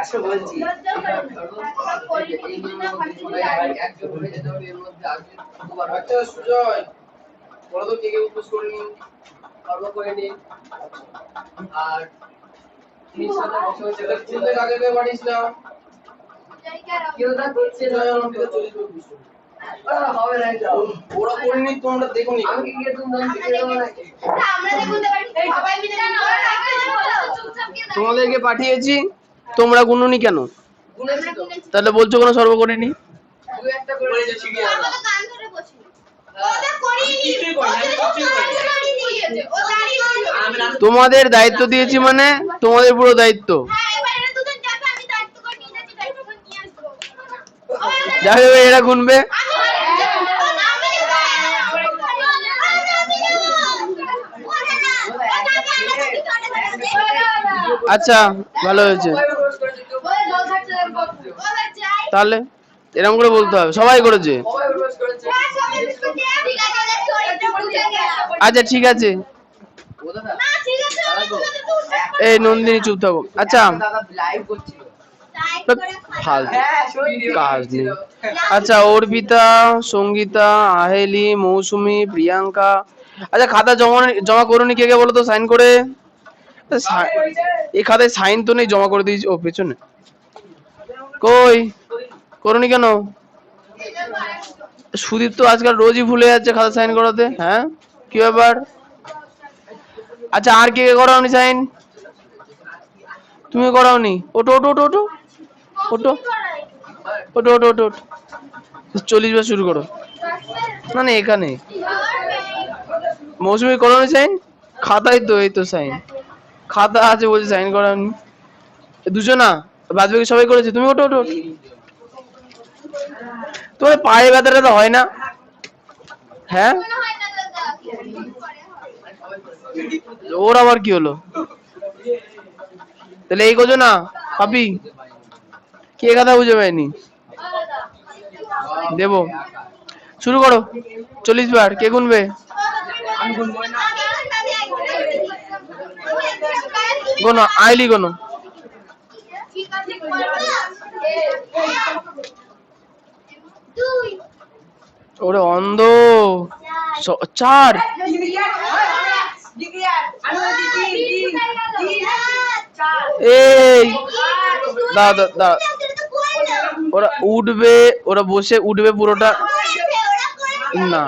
আচ্ছা বলছি আচ্ছা সুজয় বলো তো কে কে উপোস করেনি কর্ম করেনি আর কাকে পাঠিয়েছিলাম কেউ তা করছে না হবে না ওরা করেনি তোমরা দেখো নি আমি কি তুমি আমরা দেখতে পারি সবাই মিলে তোমাদেরকে পাঠিয়েছি তোমরা গুনুনি কেন তাহলে বলছো কোনো সর্ব করেনি তোমাদের দায়িত্ব দিয়েছি মানে তোমাদের পুরো দায়িত্ব যাই হোক এরা গুনবে আচ্ছা ভালো হয়েছে তাহলে এরকম করে বলতে হবে সবাই করেছে আচ্ছা ঠিক আছে এই নন্দিনী চুপ থাকো আচ্ছা কাজ নেই আচ্ছা অর্পিতা সঙ্গীতা আহেলি মৌসুমী প্রিয়াঙ্কা আচ্ছা খাতা জমা করুনি কে কে বলো তো সাইন করে এই খাতায় সাইন তো নেই জমা করে দিয়েছি ও পেছনে কই করুনি কেন সুদীপ তো আজকাল রোজই ভুলে যাচ্ছে খাতা সাইন করাতে হ্যাঁ কি ব্যাপার আচ্ছা আর কে কে করাওনি সাইন তুমি করাওনি ওটো ওটো ওটো ওটো ওটো ওটো ওটো ওটো 40 বার শুরু করো না না এখানে মৌসুমী করাওনি সাইন খাতায় তো এই তো সাইন খাতা আছে বলছে সাইন করাওনি দুজনা বাদ বাকি সবাই করেছে তুমি ওটো ওটো তোমার পায়ে ব্যথাটা তো হয় না হ্যাঁ ওর আবার কি হলো তাহলে এই কোজো না পাপি কে কথা বুঝে পাইনি দেবো শুরু করো 40 বার কে গুনবে গোনো আইলি গোনো ওরে অন্ধ 4 এই দাদা দাদা ওরা উঠবে ওরা বসে উঠবে পুরোটা না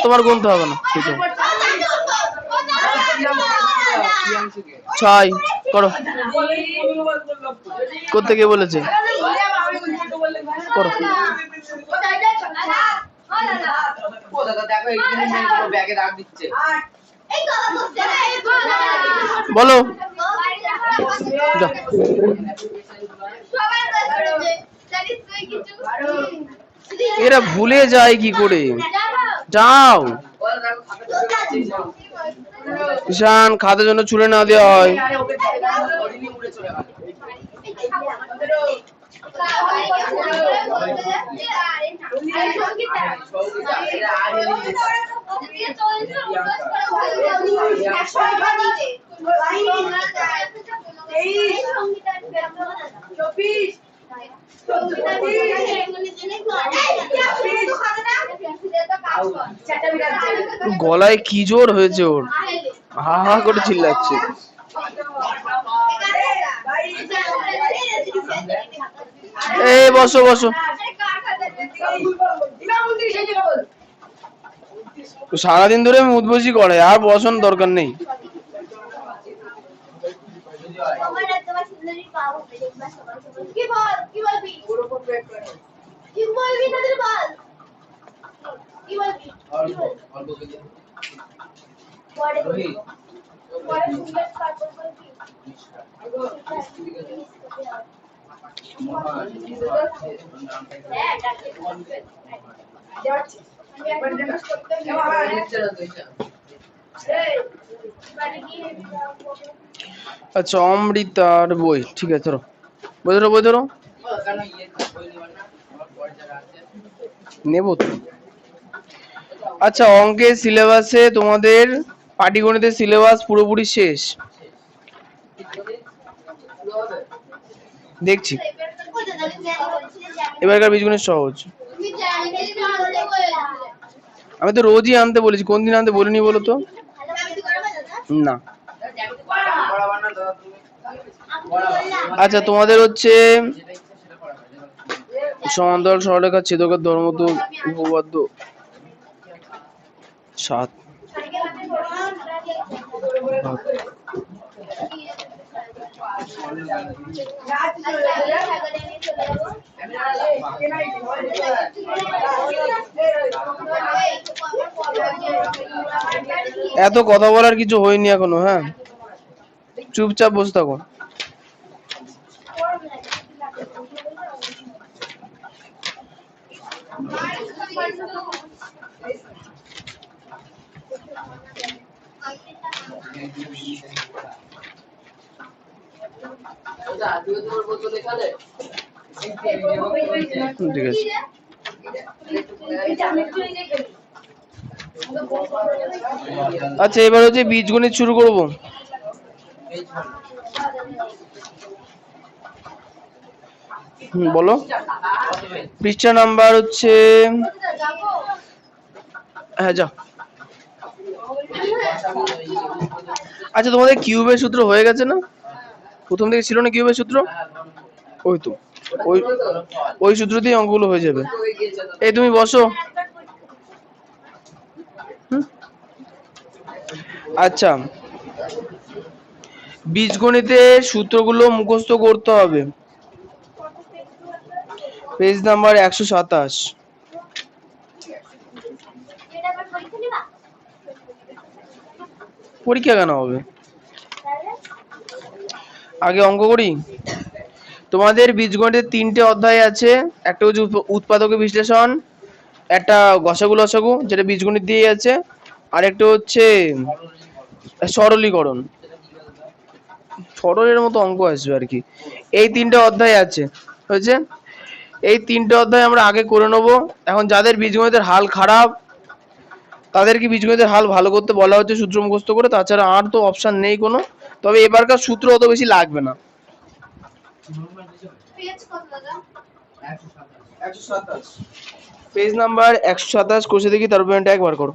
তোমার গুনতে হবে না কিছু 6 করো করতে কে বলেছে করো বলো এরা ভুলে যায় কি করে যাও ঈশান খাতার জন্য ছুড়ে না দেওয়া হয় গলায় কি জোর হয়েছে ওর হা হা করে চিল্লাচ্ছে এই বসো বসো সারাদিন ধরে মুদবসি করে আর বসার দরকার নেই আচ্ছা অমৃতার বই ঠিক আছে ধরো বই ধরো বই ধরো নেব তো। আচ্ছা, অঙ্কের সিলেবাসে তোমাদের পাটিগণিতের সিলেবাস পুরোপুরি শেষ দেখছি। এবারকার বীজগণিত সহজ। আমি তো রোজই আনতে বলেছি, কোন দিন আনতে বলিনি বলো তো? না। আচ্ছা, তোমাদের হচ্ছে সমান্তরাল সরলরেখা ছেদকের ধর্মত উপপাদ্য 7। এত কথা বলার কিছু হয়নি এখনো, হ্যাঁ, চুপচাপ বসে থাকো। ঠিক আছে। আচ্ছা, এবার হচ্ছে বীজগণিত শুরু করব। বলো, পৃষ্ঠা নাম্বার হচ্ছে, হ্যাঁ যাও। আচ্ছা, তোমাদের কিউবের সূত্র হয়ে গেছে না? প্রথম থেকে ছিল না কিউবের সূত্র? ওই তো, ওই সূত্র দিয়ে অঙ্কগুলো হয়ে যাবে। এই তুমি বসো। আচ্ছা, বীজগণিতের সূত্রগুলো মুখস্থ করতে হবে। Page number 127। পরীক্ষা কেন হবে? আগে অঙ্ক করি। তোমাদের বীজগণিতের 3টে অধ্যায় আছে। একটা হচ্ছে উৎপাদকের বিশ্লেষণ, একটা গসাগু লসাগু যেটা বীজগণিত দিয়ে আছে, আর একটা হচ্ছে সরলীকরণ, সরলের মতো অঙ্ক আসবে আর কি। এই 3টে অধ্যায় আছে, হয়েছে। এই 3টে অধ্যায় আমরা আগে করে নেব। এখন যাদের বীজগণিতের হাল খারাপ তাদেরকে বীজগণিতের হাল ভালো করতে বলা হচ্ছে সূত্র মুখস্থ করে, তাছাড়া আর তো অপশন নেই কোনো। তবে এবারকার সূত্র অত বেশি লাগবে না। পেজ নাম্বার 127 কষে দেখি, তার পয়েন্ট একবার করো।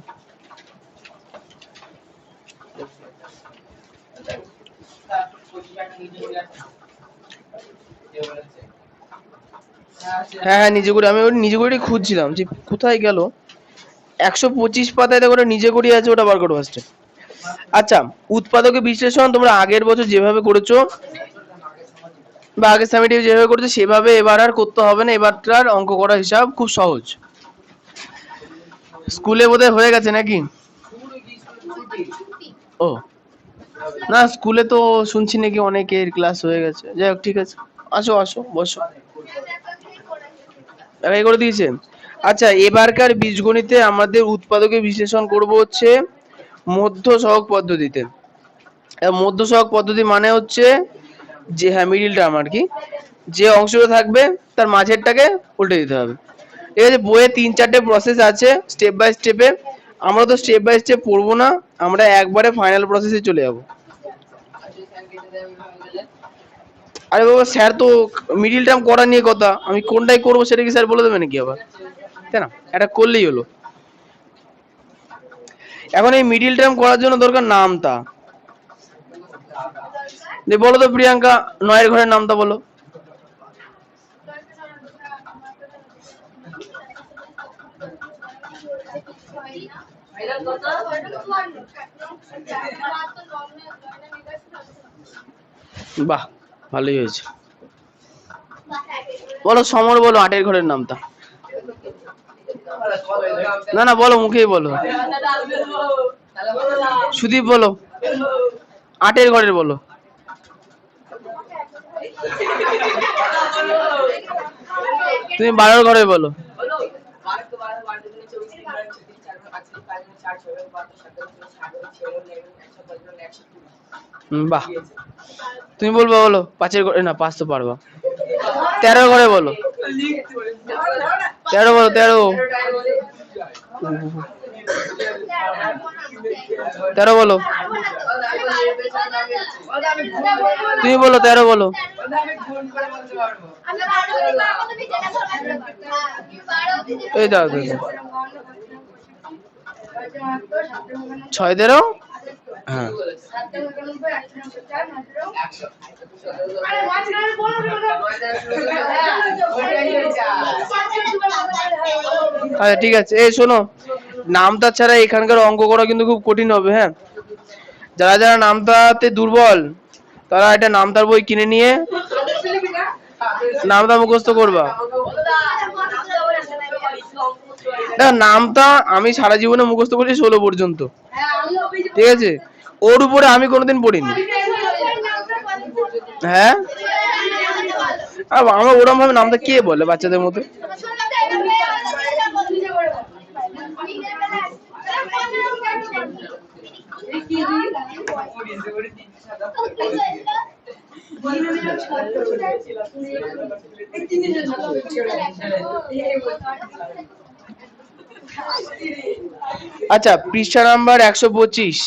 হ্যাঁ হ্যাঁ, নিজে করে। আমি ওটা নিজে করে খুঁজছিলাম যে কোথায় গেল। 125 পাতায় দেখো ওটা নিজে করি আছে, ওটা বার করো ফার্স্টে। আচ্ছা, উৎপাদকের বিশ্লেষণ তোমরা আগের বছর যেভাবে করেছো বা আগের সামিটে যেভাবে করেছো সেভাবে এবার আর করতে হবে না। এবারটার অঙ্ক করার হিসাব খুব সহজ। স্কুলে বোধহয় হয়ে গেছে নাকি? ও না, স্কুলে তো শুনছি নাকি অনেকের ক্লাস হয়ে গেছে। যাই হোক, ঠিক আছে, আসো আসো বসো। একাই করে দিয়েছে। আচ্ছা, এবারকার বীজগণিতে আমাদের উৎপাদকের বিশ্লেষণ করব হচ্ছে মধ্য সহগ পদ্ধতিতে। মধ্য সহগ পদ্ধতি মানে হচ্ছে যে, হ্যাঁ, মিডিল টার্ম আর কি, যে অংশটা থাকবে তার মাঝেরটাকে উল্টে দিতে হবে। ঠিক আছে, বইয়ে 3-4টে প্রসেস আছে স্টেপ বাই স্টেপে। আমরা তো স্টেপ বাই স্টেপ পড়বো না, আমরা একবারে ফাইনাল প্রসেসে চলে যাব। আরে বাবা, স্যার তো মিডিল টার্ম করা নিয়ে কথা, আমি কোনটাই করবো সেটা কি স্যার বলে দেবে নাকি আবার? তাই না, এটা করলেই হলো। এখন এই মিডিল টার্ম করার জন্য দরকার নামতা। বলো তো প্রিয়াঙ্কা, 9 ঘরের নামটা বলো। বাহ, ভালোই হয়েছে। বলো সমর, বলো 8 ঘরের নামটা। না না, বলো, মুখেই বলো। সুদীপ বলো 8 ঘরের বলো। তুমি 12 ঘরে বলো। বাহ, তুমি বলবো, বলো 5 না 5 তো পারবা। 13 করে বলো, 13 বলো, 13 13 বলো, তুমি বলো 13 বলো। এই দাও 6 13, হ্যাঁ। আচ্ছা ঠিক আছে, এই শোনো, নামতা ছাড়া এখানকার অঙ্ক করা কিন্তু খুব কঠিন হবে, হ্যাঁ। যারা যারা নামতাতে দুর্বল তারা এটা নামতার বই কিনে নিয়ে নামতা মুখস্থ করবা। দেখো নামতা আমি সারা জীবনে মুখস্থ করেছি 16 পর্যন্ত, ঠিক আছে, ওর উপরে আমি কোনোদিন পড়িনি, হ্যাঁ। আর আমরা ওরম ভাবে নামতা কে বলে বাচ্চাদের মতো। আচ্ছা, পৃষ্ঠা নাম্বার 125।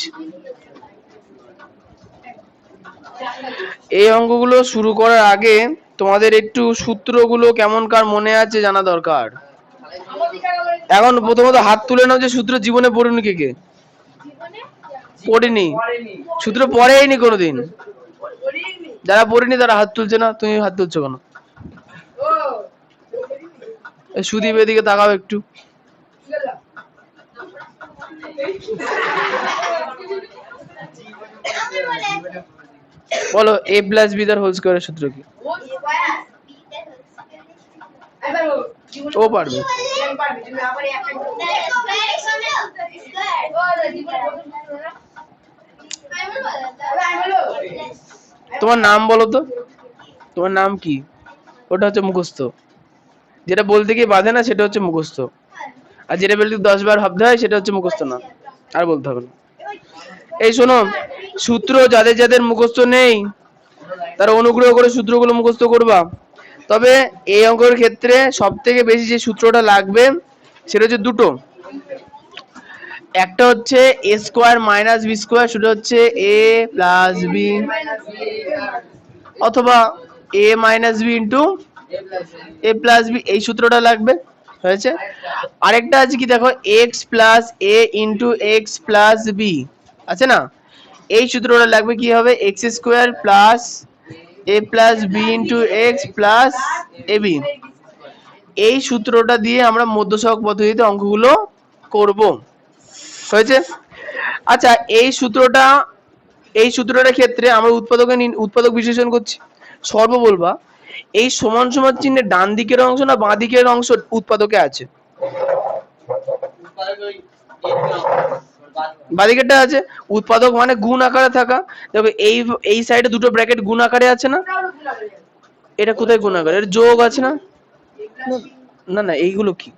এই অঙ্কগুলো শুরু করার আগে তোমাদের একটু সূত্রগুলো কেমন কার মনে আছে জানা দরকার। এখন প্রথমত হাত তুলে নাও যে সূত্র জীবনে পড়ুনি, কে কে পড়েনি, সূত্র পড়েইনি কোনোদিন। যারা পড়েনি তারা হাত তুলছে না, তুমি হাত তুলছো কেন? সুদীপ এদিকে তাকাও একটু। বলো a প্লাস b তার হোল স্কয়ারের সূত্র কি? ও পারবে। তোমার নাম বলো তো, তোমার নাম কি? ওটা হচ্ছে মুখস্থ, যেটা বলতে গিয়ে বাধে না সেটা হচ্ছে মুখস্থ, আর যেটা বলতে 10 বার ভাবতে হয় সেটা হচ্ছে মুখস্থ না, আর বলতে হবে না। এই শোনো, সূত্র যাদের যাদের মুখস্থ নেই তারা অনুগ্রহ করে সূত্রগুলো মুখস্থ করবা। তবে এই অঙ্কের ক্ষেত্রে সব থেকে বেশি যে সূত্রটা লাগবে সেটা হচ্ছে দুটো। একটা হচ্ছে a square minus b square, সেটা হচ্ছে a প্লাস b, অথবা a minus b into a plus b, এই সূত্রটা লাগবে, হয়েছে। আরেকটা আছে কি দেখো, x plus a into x plus b, আছে না, এই সূত্রটা লাগবে। কি হবে, x square plus a plus b into x plus a b. এই সূত্রটা দিয়ে আমরা মধ্যসহগ পদ্ধতিতে অঙ্কগুলো করব, হয়েছে। আচ্ছা, এই সূত্রটার ক্ষেত্রে আমরা উৎপাদক বিশ্লেষণ করছি। সর্ব বলবা এই সমান সমান চিহ্নের ডান দিকের অংশ না বাঁ দিকের অংশ উৎপাদকে আছে? বাদিকেরটা আছে। উৎপাদক মানে গুণ আকারে থাকা। দেখো এই সাইডে দুটো ব্র্যাকেট গুণ আকারে আছে না, এটা কোথায় গুণ আকারে? এর যোগ আছে না? না না, এইগুলো কি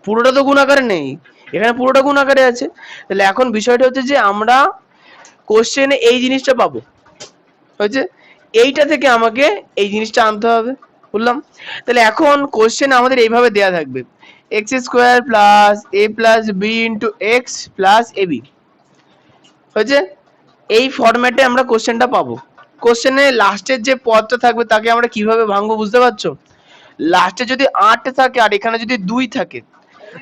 পুরোটা তো গুণ আকারে নেই, এখানে পুরোটা গুণ আকারে আছে। তাহলে এখন বিষয়টা হচ্ছে যে আমরা কোশ্চেনে এই জিনিসটা পাবো, হয়েছে, এইটা থেকে আমাকে এই জিনিসটা আনতে হবে, বললাম। তাহলে এখন কোশ্চেনে আমাদের এইভাবে দেয়া থাকবে, x square plus a plus b into x plus a b, হয়েছে। এই ফরম্যাটে আমরা কোশ্চেনটা পাবো। কোশ্চেনে লাস্টের যে পদটা থাকবে তাকে আমরা কিভাবে ভাঙবো বুঝতে পারছো? লাস্টে যদি 8 থাকে আর এখানে যদি 2 থাকে,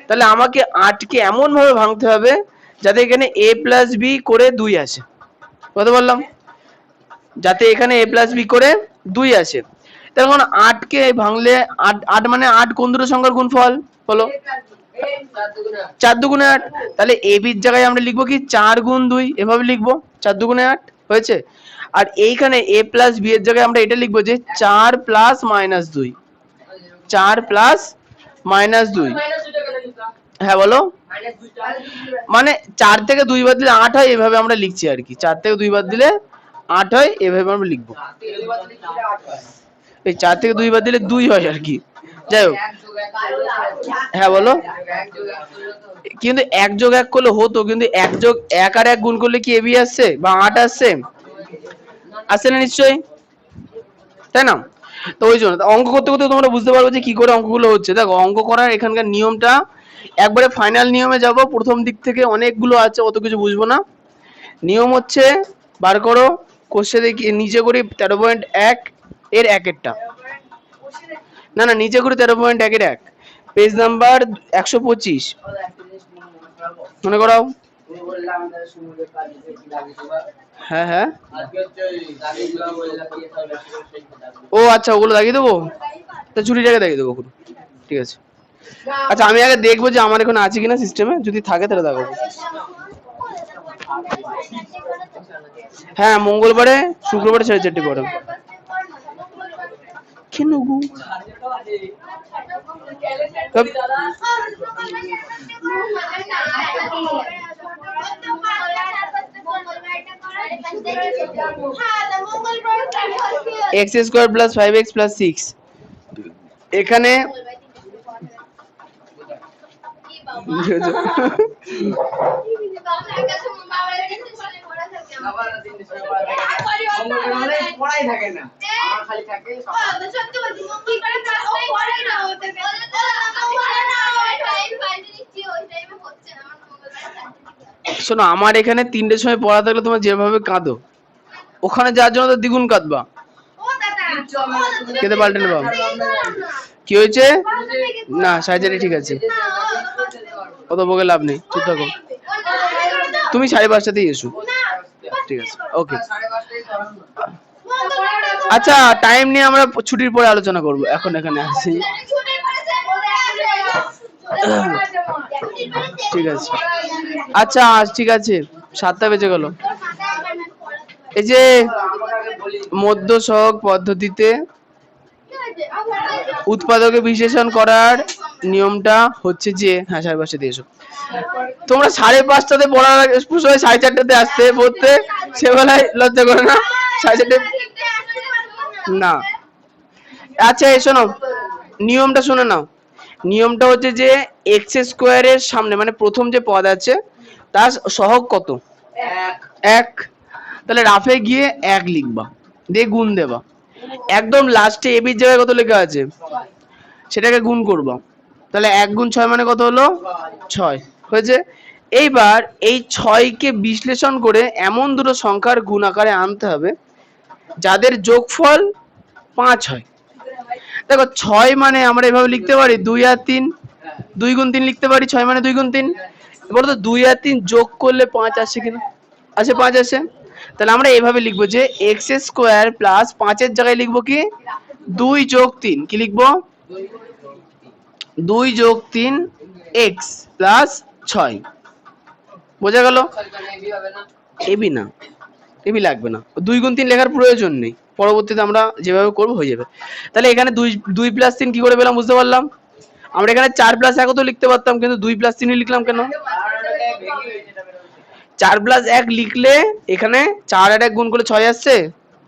তাহলে আমাকে 8 কে এমন ভাবে ভাঙতে হবে যাতে এখানে a প্লাস b করে 2 আসে, কথা বললাম, যাতে এখানে a প্লাস b করে 2 আসে। তখন 8 কে ভাঙলে 8 মানে 8 কোন দুটো সংখ্যার গুণফল বলো? 4 দুগুণে 8। তাহলে a b এর জায়গায় আমরা লিখবো কি 4 গুণ 2, এভাবে লিখবো 4 দুগুণে 8, হয়েছে। আর এইখানে a প্লাস b এর জায়গায় আমরা এটা লিখবো যে 4 প্লাস মাইনাস 2, 4 প্লাস মাইনাস 2, হ্যাঁ বলো, মানে 4 থেকে 2 বাদ দিলে 8 হয়, এভাবে আমরা লিখছি আর কি। 4 থেকে 2 বাদ দিলে 8 হয়, এভাবে আমরা লিখবো। এই 4 থেকে 2 বাদ দিলে 2 হয় আর কি, যাই হোক। হ্যাঁ বলো। কিন্তু 1+1 করলে হতো, কিন্তু 1+1 আর 1 গুণ করলে কি এবি আসছে বা 8 আসছে? আসছে না নিশ্চয়ই, তাই না? তো ওই জন্য অঙ্ক করতে করতে তোমরা বুঝতে পারবে যে কি করে অঙ্কগুলো হচ্ছে। দেখো অঙ্ক করার এখানকার নিয়মটা একবারে ফাইনাল নিয়মে যাব, প্রথম দিক থেকে অনেকগুলো আছে, অত কিছু বুঝবো না। নিয়ম হচ্ছে বার করো কোশ্চেনে নিচে করি 13.1 এর একেরটা, না না নিচে করি 13.1 এর 1, পেজ নাম্বার 125 মনে করাও। হ্যাঁ হ্যাঁ, ও আচ্ছা ওগুলো দাগিয়ে দেবো, তা ছুটিটাকে দাগিয়ে দেবো, ঠিক আছে। আচ্ছা আমি আগে দেখবো যে আমার এখন আছে কিনা সিস্টেমে, যদি থাকে তাহলে দেখাবো। হ্যাঁ মঙ্গলবারে শুক্রবারে 4:30 পড়ে। কেন গো? x² + 5x + 6 এখানে শোনো আমার এখানে 3টের সময় পড়া থাকলে তোমার যেভাবে কাঁদো, ওখানে যাওয়ার জন্য তো দ্বিগুণ কাঁদবা। খেতে পাল্টে নেবা। কি হয়েছে? না 4:30 ঠিক আছে, অত বকে লাভ নেই, চুপ থাকো। তুমি 5:30টাতেই এসো, ঠিক আছে ওকে। আচ্ছা টাইম নিয়ে আমরা ছুটির পরে আলোচনা করব, এখন এখানে আসি। ঠিক আছে আচ্ছা ঠিক আছে, 7টা বেজে গেল। এই যে মধ্য সহগ পদ্ধতিতে উৎপাদকে বিশ্লেষণ করার নিয়মটা হচ্ছে যে, হ্যাঁ 5:30 দিয়ে এসো। তোমরা 5:30টাতে পড়ার সময় 4:30টাতে আসতে পড়তে, সেবেলায় লজ্জা করে না? 4:30 না। আচ্ছা এই শোনো নিয়মটা শুনে নাও। নিয়মটা হচ্ছে যে x² এর সামনে মানে প্রথম যে পদ আছে তার সহগ কত? 1। তাহলে রাফে গিয়ে 1 লিখবা, দিয়ে গুণ দেবা। একদম লাস্টে এবি এর জায়গায় কত লেখা আছে সেটাকে গুণ করবা। তাহলে 1 গুণ 6 মানে কত হলো? 6 হয়েছে। এইবার এই 6কে বিশ্লেষণ করে এমন দুটো সংখ্যার গুণ আকারে আনতে হবে যাদের যোগফল 5 হয়। দেখো 6 মানে আমরা এভাবে লিখতে পারি 2 আর 3, 2 গুণ 3 লিখতে পারি, 6 মানে 2 গুণ 3। বলো তো 2 আর 3 যোগ করলে 5 আসে কিনা? আসে, 5 আসে। তাহলে আমরা এভাবে লিখবো যে x² প্লাস 5 এর জায়গায় লিখবো কি 2 যোগ 3, কি লিখবো 2 যোগ 3 x প্লাস 6। বোঝা গেল? এবি না, এবি লাগবে না, 2 গুণ 3 লেখার প্রয়োজন নেই, পরবর্তীতে আমরা যেভাবে করবো হয়ে যাবে। তাহলে এখানে 2 প্লাস 3 কি করে পেলাম বুঝতে পারলাম। আমরা এখানে 4 প্লাস 1 তো লিখতে পারতাম, কিন্তু 2 প্লাস 3 লিখলাম কেন? 4 প্লাস 1 লিখলে এখানে 4 আর 1 গুণ করলে 6 আসছে?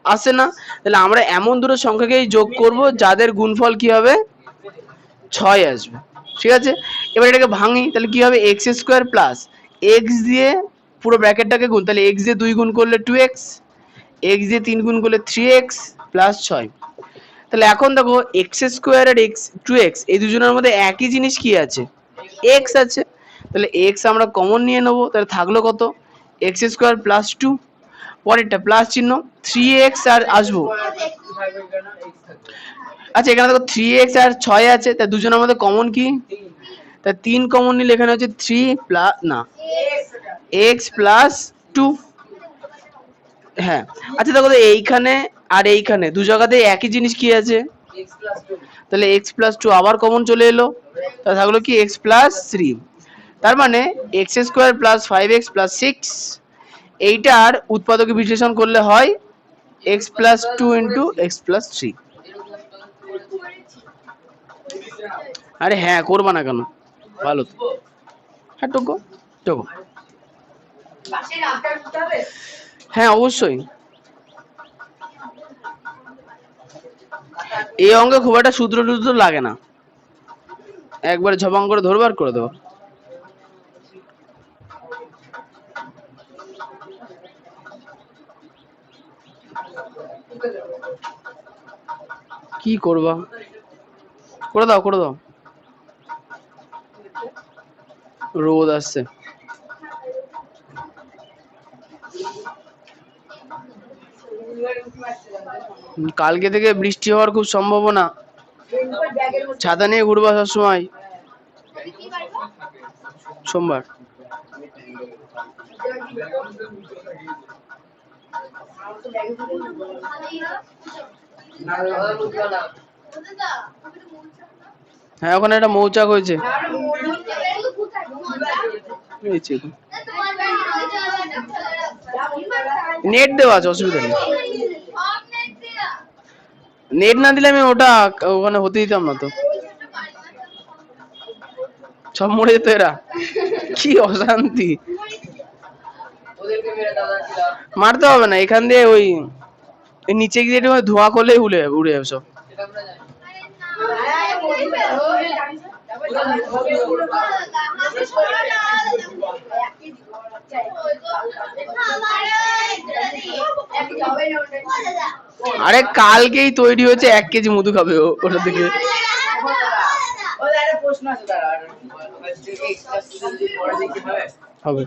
আসছে না। তাহলে আমরা এমন দুটো সংখ্যাকেই যোগ করব যাদের গুণফল কি হবে 6 আসবে, ঠিক আছে। এবার এটাকে ভাঙি, তাহলে কি হবে x² প্লাস x দিয়ে পুরো ব্র্যাকেটটাকে গুণ, তাহলে x দিয়ে 2 গুণ করলে 2x, x দিয়ে 3 গুণ করলে 3x প্লাস 6। তাহলে এখন দেখো x² আর 2x এই দুজনের মধ্যে একই জিনিস কি আছে? x আছে। তাহলে x আমরা কমন নিয়ে নেব, তাহলে থাকলো কত x² প্লাস 2, পরেরটা প্লাস চিহ্ন 3x আর আসবো। আচ্ছা এখানে দেখো 3x আর 6 আছে, তাই দুজনের মধ্যে কমন কি? তা 3 কমন নিলে এখানে হচ্ছে 3 প্লাস না x প্লাস 2। হ্যাঁ আচ্ছা দেখো এইখানে আর এইখানে দু জায়গাতে একই জিনিস কি আছে? তাহলে x প্লাস 2 আবার কমন চলে এলো, তা থাকলো কি x প্লাস 3। তার মানে x² প্লাস 5x প্লাস 6 এইটার উৎপাদকে বিশ্লেষণ করলে হয় x plus 2 into x plus 3। আরে হ্যাঁ করবা না কেন, ভালো তো। হ্যাঁ টোকো টোকো, হ্যাঁ অবশ্যই। এই অঙ্কে খুব একটা সূত্র টুত্র লাগে না, একবারে ঝপাং করে ধরবার করে দেবো। কি করবা, করে দাও করে দাও। রোদ আসছে। কালকে থেকে বৃষ্টি হওয়ার খুব সম্ভাবনা। ছাতা নিয়ে ঘুরবা সবসময়। সোমবার। হ্যাঁ ওখানে একটা মৌচাক হয়েছে। নেট দেওয়া আছে, অসুবিধা নেই। নেট না দিলে আমি ওটা ওখানে হতে দিতাম না তো, সব মরে যেত এরা। কি অশান্তি। মারতে হবে না, এখান দিয়ে ওই নিচে গিয়ে ধোঁয়া করলেই উড়ে উড়ে যাবে সব। আরে কালকেই তৈরি হয়েছে, 1 কেজি মধু খাবে ওটা থেকে। হবে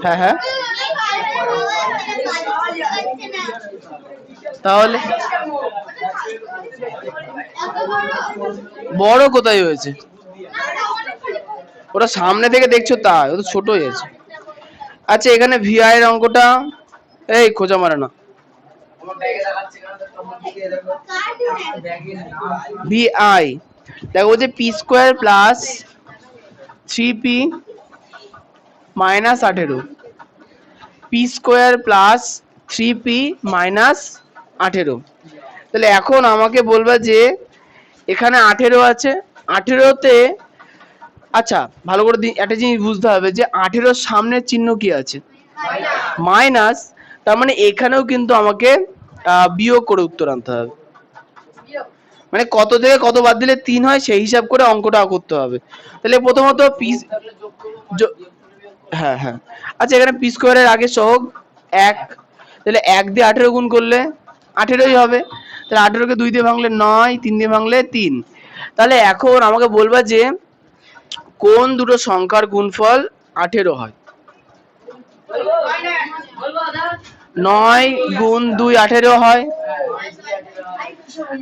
হ্যাঁ হ্যাঁ, তাহলে বড় কোথায় হয়েছে? ওটা সামনে থেকে দেখছো তাই, ও তো ছোট হয়েছে। আচ্ছা এখানে ভিআই এর অঙ্কটা, এই খোঁজা মারে না। ভিআই দেখো যে P square plus 3p minus 18, P square plus 3p minus 18। তাহলে এখন আমাকে বলবা যে এখানে 18 আছে, 18তে আচ্ছা ভালো করে একটা জিনিস বুঝতে হবে যে 18 সামনের চিহ্ন কি আছে? মাইনাস। তার মানে এখানেও কিন্তু আমাকে বিয়োগ করে উত্তর আনতে হবে। মানে কত থেকে কত বাদ দিলে 3 হয় সেই হিসাব করে অঙ্কটা করতে হবে। তাহলে প্রথমত পি, হ্যাঁ হ্যাঁ, আচ্ছা এখানে পি স্কোয়ারের আগে সহগ 1, তাহলে 1 দিয়ে 18 গুণ করলে 18ই হবে। তাহলে 18কে 2 দিয়ে ভাঙলে 9, 3 দিয়ে ভাঙলে 3। তাহলে এখন আমাকে বলবা যে কোন দুটো সংখ্যার গুণফল 18 হয়? 9 গুণ 2 18 হয়।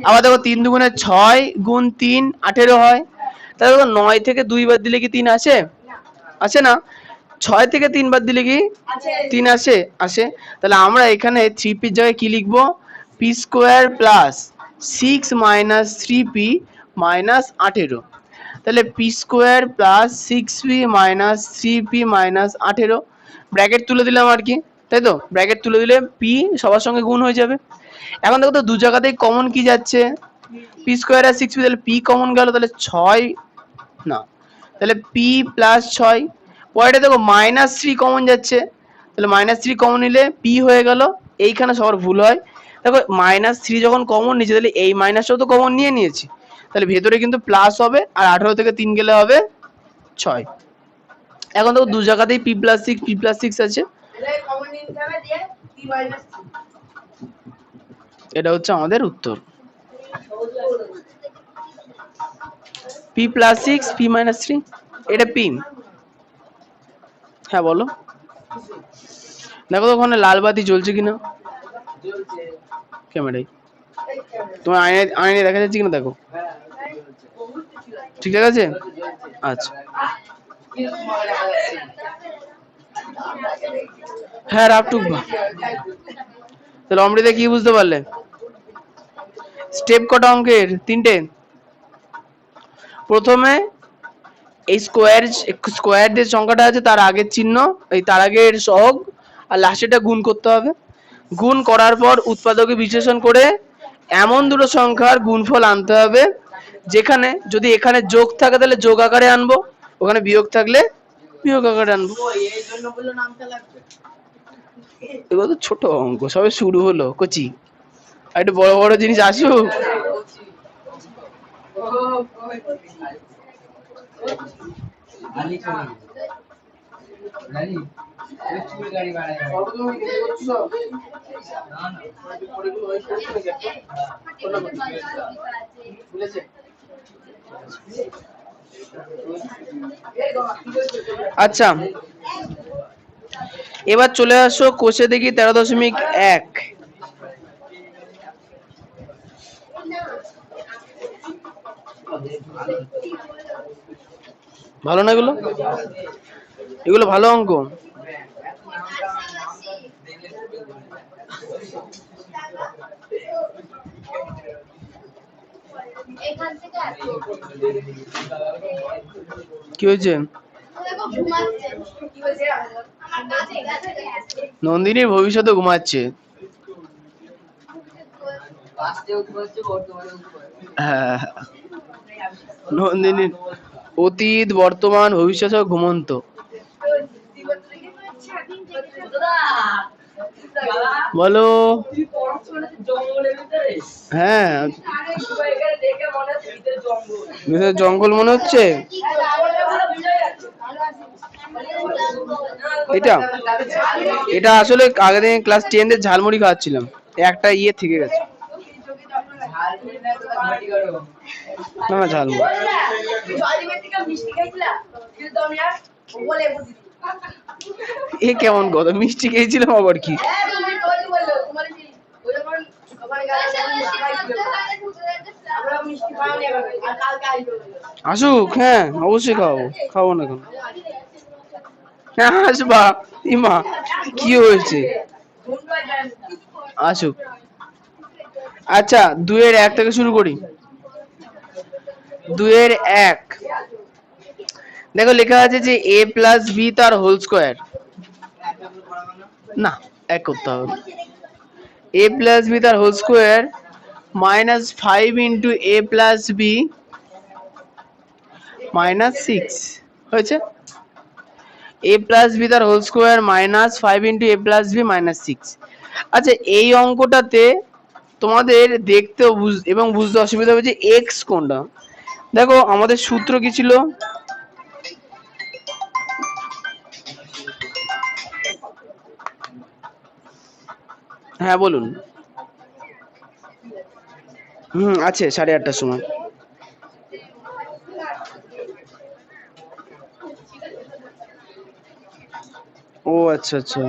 আবার দেখো 3 দুগুণে 6 গুণ 3 18 হয়। তাহলে দেখো 9 থেকে 2 বাদ দিলে কি 3 আসে? আসে না। 6 থেকে 3 বাদ দিলে কি 3 আসে? আসে। তাহলে আমরা এখানে 3p এর জায়গায় কি লিখবো? p square plus 6 minus 3p minus 18। তাহলে p square plus 6p minus 3p minus 18 bracket তুলে দিলাম আর কি, তাই তো? ব্র্যাকেট তুলে দিলে p সবার সঙ্গে গুণ হয়ে যাবে। এখন দেখো তো দু জায়গাতেই কমন কি যাচ্ছে? p স্কোয়ার আর 6p, তাহলে p কমন গেল, তাহলে 6 না, তাহলে p প্লাস 6। পরেটা দেখো মাইনাস 3 কমন যাচ্ছে, তাহলে মাইনাস 3 কমন নিলে p হয়ে গেল। এইখানে সবার ভুল হয়, দেখো মাইনাস 3 যখন কমন নিয়েছে তাহলে এই মাইনাসটাও তো কমন নিয়ে নিয়েছি, তাহলে ভেতরে কিন্তু প্লাস হবে আর 18 থেকে 3 গেলে হবে 6। এখন দেখো দু জায়গাতেই p প্লাস 6 আছে, এটা হচ্ছে আমাদের উত্তর। p প্লাস 6 p মাইনাস 3, এটা p। হ্যাঁ বলো, দেখো তো ওখানে লাল বাতি জ্বলছে কিনা ক্যামেরায়, তোমার আয়নায় দেখা যাচ্ছে কিনা দেখো, ঠিক আছে? আচ্ছা হ্যাঁ রাফটুক। তাহলে অমৃতা কি বুঝতে পারলে? স্টেপ কটা অঙ্কের? 3টে। প্রথমে এই স্কোয়ার যে সংখ্যাটা আছে তার আগের চিহ্ন, এই তার আগের সহগ আর লাস্টেটা গুণ করতে হবে। গুণ করার পর উৎপাদকে বিশ্লেষণ করে এমন দুটো সংখ্যার গুণফল আনতে হবে যেখানে যদি এখানে যোগ থাকে তাহলে যোগ আকারে আনবো, ওখানে বিয়োগ থাকলে বিয়োগ আকারে আনবো। এগুলো তো ছোট অঙ্ক, সবে শুরু হলো কচি। একটু বড় বড় জিনিস আসুক। আচ্ছা, এবার চলে আসো কোষে দেখি 13.1। ভালো না এগুলো? এগুলো ভালো অঙ্ক। কি হয়েছে? নন্দিনীর ভবিষ্যতে ঘুমাচ্ছে। হ্যাঁ, নন্দিনীর অতীত, বর্তমান, ভবিষ্যৎ সব ঘুমন্ত। বলো। হ্যাঁ, জঙ্গল মনে হচ্ছে। এটা এটা আসলে আগের দিন ক্লাস 10 এর ঝালমুড়ি খাওয়াচ্ছিলাম, একটা ইয়ে থেকে গেছে। না না, ঝালমুড়ি। এ কেমন কথা, মিষ্টি খেয়েছিলাম আবার কি? আসুক, হ্যাঁ অবশ্যই খাওয়াবো, খাবো না কেন? হ্যাঁ আসবা। ইমা, কি হয়েছে? আসুক। আচ্ছা, 2-1 থেকে শুরু করি। 2-1 দেখো লেখা আছে যে a প্লাস বি তার হোল স্কোয়ার। না, এক করতে হবে। a প্লাস বি তার whole square -5 into a plus B -6 হয়েছে। a প্লাস বি তার whole square -5 into a plus B -6। আচ্ছা, এই অঙ্কটাতে তোমাদের দেখতে এবং বুঝতে অসুবিধা হবে যে এক্স কোনটা। দেখো আমাদের সূত্র কি ছিল? হ্যাঁ বলুন। আছে 8:30টার সময়। ও আচ্ছা আচ্ছা।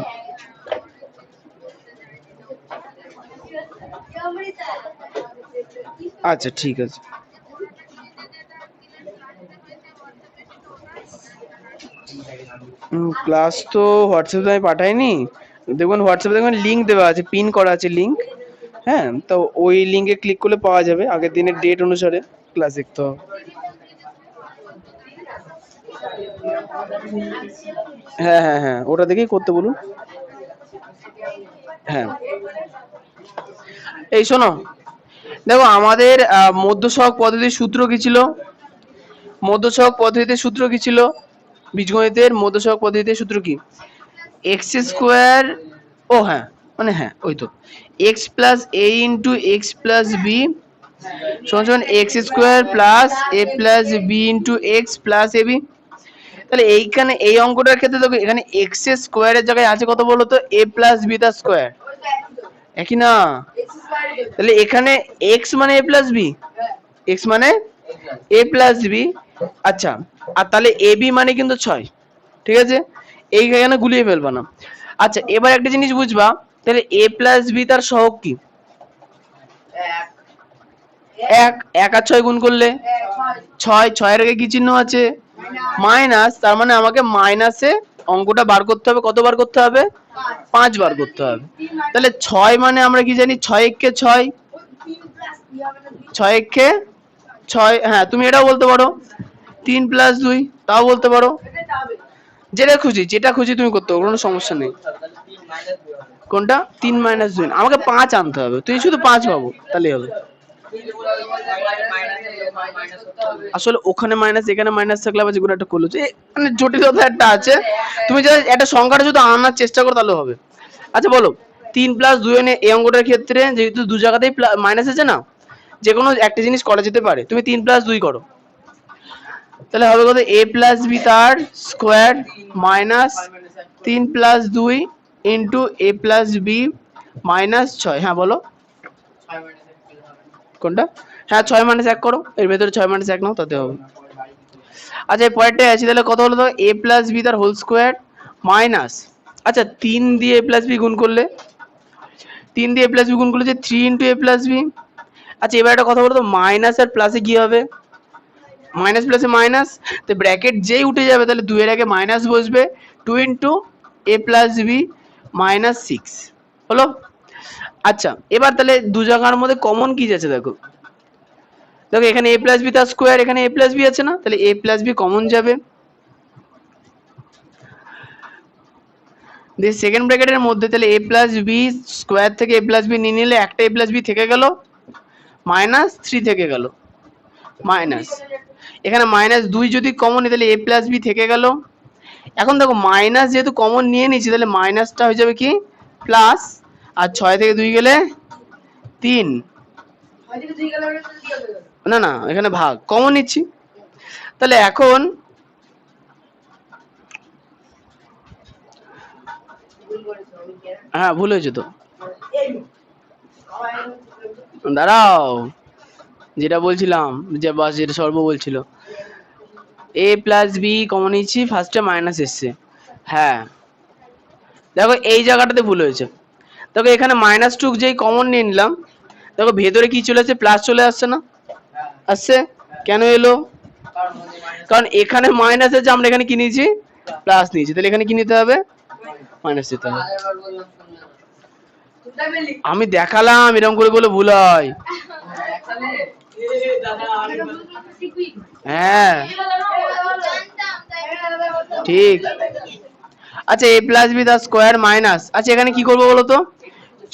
আচ্ছা ঠিক আছে। ক্লাস তো হোয়াটসঅ্যাপে আমি পাঠাইনি। দেখুন হোয়াটসঅ্যাপে দেখুন লিঙ্ক দেওয়া আছে, পিন করা আছে লিঙ্ক। হ্যাঁ, তো ওই লিঙ্কে ক্লিক করলে পাওয়া যাবে আগের দিনের ডেট অনুসারে ক্লাস দেখতে হবে। হ্যাঁ হ্যাঁ হ্যাঁ, ওটা দেখেই করতে বলুন। হ্যাঁ, এই শোনো, দেখো আমাদের মধ্যসহগ পদ্ধতির সূত্র কি ছিল? মধ্যসহগ পদ্ধতির সূত্র কি ছিল? বীজগণিতের মধ্যসহগ পদ্ধতির সূত্র কি? এক্স স্কোয়ার, ও হ্যাঁ, মানে হ্যাঁ ওই তো, x plus a into x plus b সমান x square plus a plus b into x plus a b. তাহলে এইখানে এই অঙ্কটার ক্ষেত্রে দেখো এখানে এক্স স্কোয়ারের জায়গায় আছে কত বলো তো? এ প্লাস বি তার স্কোয়ার। একই না? তাহলে এখানে এক্স মানে এ প্লাস বি, এক্স মানে এ প্লাস বি। আচ্ছা, আর তাহলে এ বি মানে কিন্তু 6। ঠিক আছে, এইখানে গুলিয়ে ফেলবা না। আচ্ছা, এবার একটা জিনিস বুঝবা, তাহলে এ প্লাস বি তার সহগ কি? 1 1 আর 6 গুণ করলে 6, 6 এর আগে কি চিহ্ন আছে? মাইনাস। তার মানে আমাকে মাইনাসে অঙ্কটা বার করতে হবে। কতবার করতে হবে? 5 বার করতে হবে। তাহলে 6 মানে আমরা কি জানি? 6 একে 6, 6 একে 6। হ্যাঁ, তুমি এটাও বলতে পারো 3 প্লাস 2, তাও বলতে পারো। যেটা খুশি তুমি করতে পারো, কোনো সমস্যা নেই। কোনটা? 3 মাইনাস 2, আমাকে 5 আনতে হবে। তুই শুধু 5 পাবো, তাহলেই হবে। আসলে ওখানে মাইনাস এখানে মাইনাস থাকলে আবার যেগুলো একটা করলো যে মানে জটিলতা একটা আছে। তুমি যদি একটা সংখ্যাটা যদি আনার চেষ্টা করো তাহলে হবে। আচ্ছা বলো, 3+2 এই অঙ্কটার ক্ষেত্রে যেহেতু দু জায়গাতেই মাইনাস আছে না, যে কোনো একটা জিনিস করা যেতে পারে। তুমি 3+2 করো, তাহলে হবে কত a+b তার square minus 3+2 into a+b minus 6। হ্যাঁ বলো কোনটা? হ্যাঁ 6-1 করো, এর ভেতরে 6-1 নাও, তাতে হবে। আচ্ছা এই পরেরটাই আছে, তাহলে কত হলো তো a+b তার হোল স্কোয়ার মাইনাস, আচ্ছা 3 দিয়ে a+b গুণ করলে, 3 দিয়ে a+b গুণ করলে যে 3 ইন্টু a+b। আচ্ছা এবার একটা কথা বলো তো, মাইনাস আর প্লাসে কি হবে? মাইনাস প্লাসে মাইনাস, তো ব্র্যাকেট যেই উঠে যাবে তাহলে 2 এর আগে মাইনাস বসবে, 2 ইন্টু a+b মাইনাস 6 হলো। আচ্ছা এবার তাহলে দু জায়গার মধ্যে কমন কি যাচ্ছে দেখো, দেখো এখানে a+b তার স্কোয়ার, এখানে a+b আছে না, তাহলে a+b কমন যাবে। দিয়ে সেকেন্ড ব্র্যাকেটের মধ্যে তাহলে a+b স্কোয়ার থেকে a+b নিয়ে নিলে একটা a+b থেকে গেল, মাইনাস 3 থেকে গেল মাইনাস, এখানে -2 যদি কমন নিই তাহলে a+b থেকে গেল। এখন দেখো মাইনাস যেহেতু কমন নিয়ে নিয়েছি তাহলে মাইনাসটা হয়ে যাবে কি প্লাস, আর 6 থেকে 2 গেলে 3, না না এখানে ভাগ কমন নিচ্ছি। তাহলে এখন হ্যাঁ ভুল হয়েছে তো, দাঁড়াও যেটা বলছিলাম, যে বাস যেটা সর্ব বলছিল, a+b কমন নিচ্ছি, ফার্স্টে মাইনাস এসছে। হ্যাঁ দেখো এই জায়গাটাতে ভুল হয়েছে, দেখো এখানে -2 যেই কমন নিয়ে নিলাম, দেখো ভেতরে কি চলে আসছে, প্লাস চলে আসছে না, আসছে। কেন এলো? কারণ এখানে মাইনাস আছে, আমরা এখানে কি নিয়েছি প্লাস নিয়েছি, তাহলে এখানে কি নিতে হবে মাইনাস নিতে হবে। আমি দেখালাম এরকম করে বলে ভুল হয়। হ্যাঁ ঠিক। আচ্ছা a+b তার স্কোয়ার মাইনাস, আচ্ছা এখানে কি করবো বলো তো,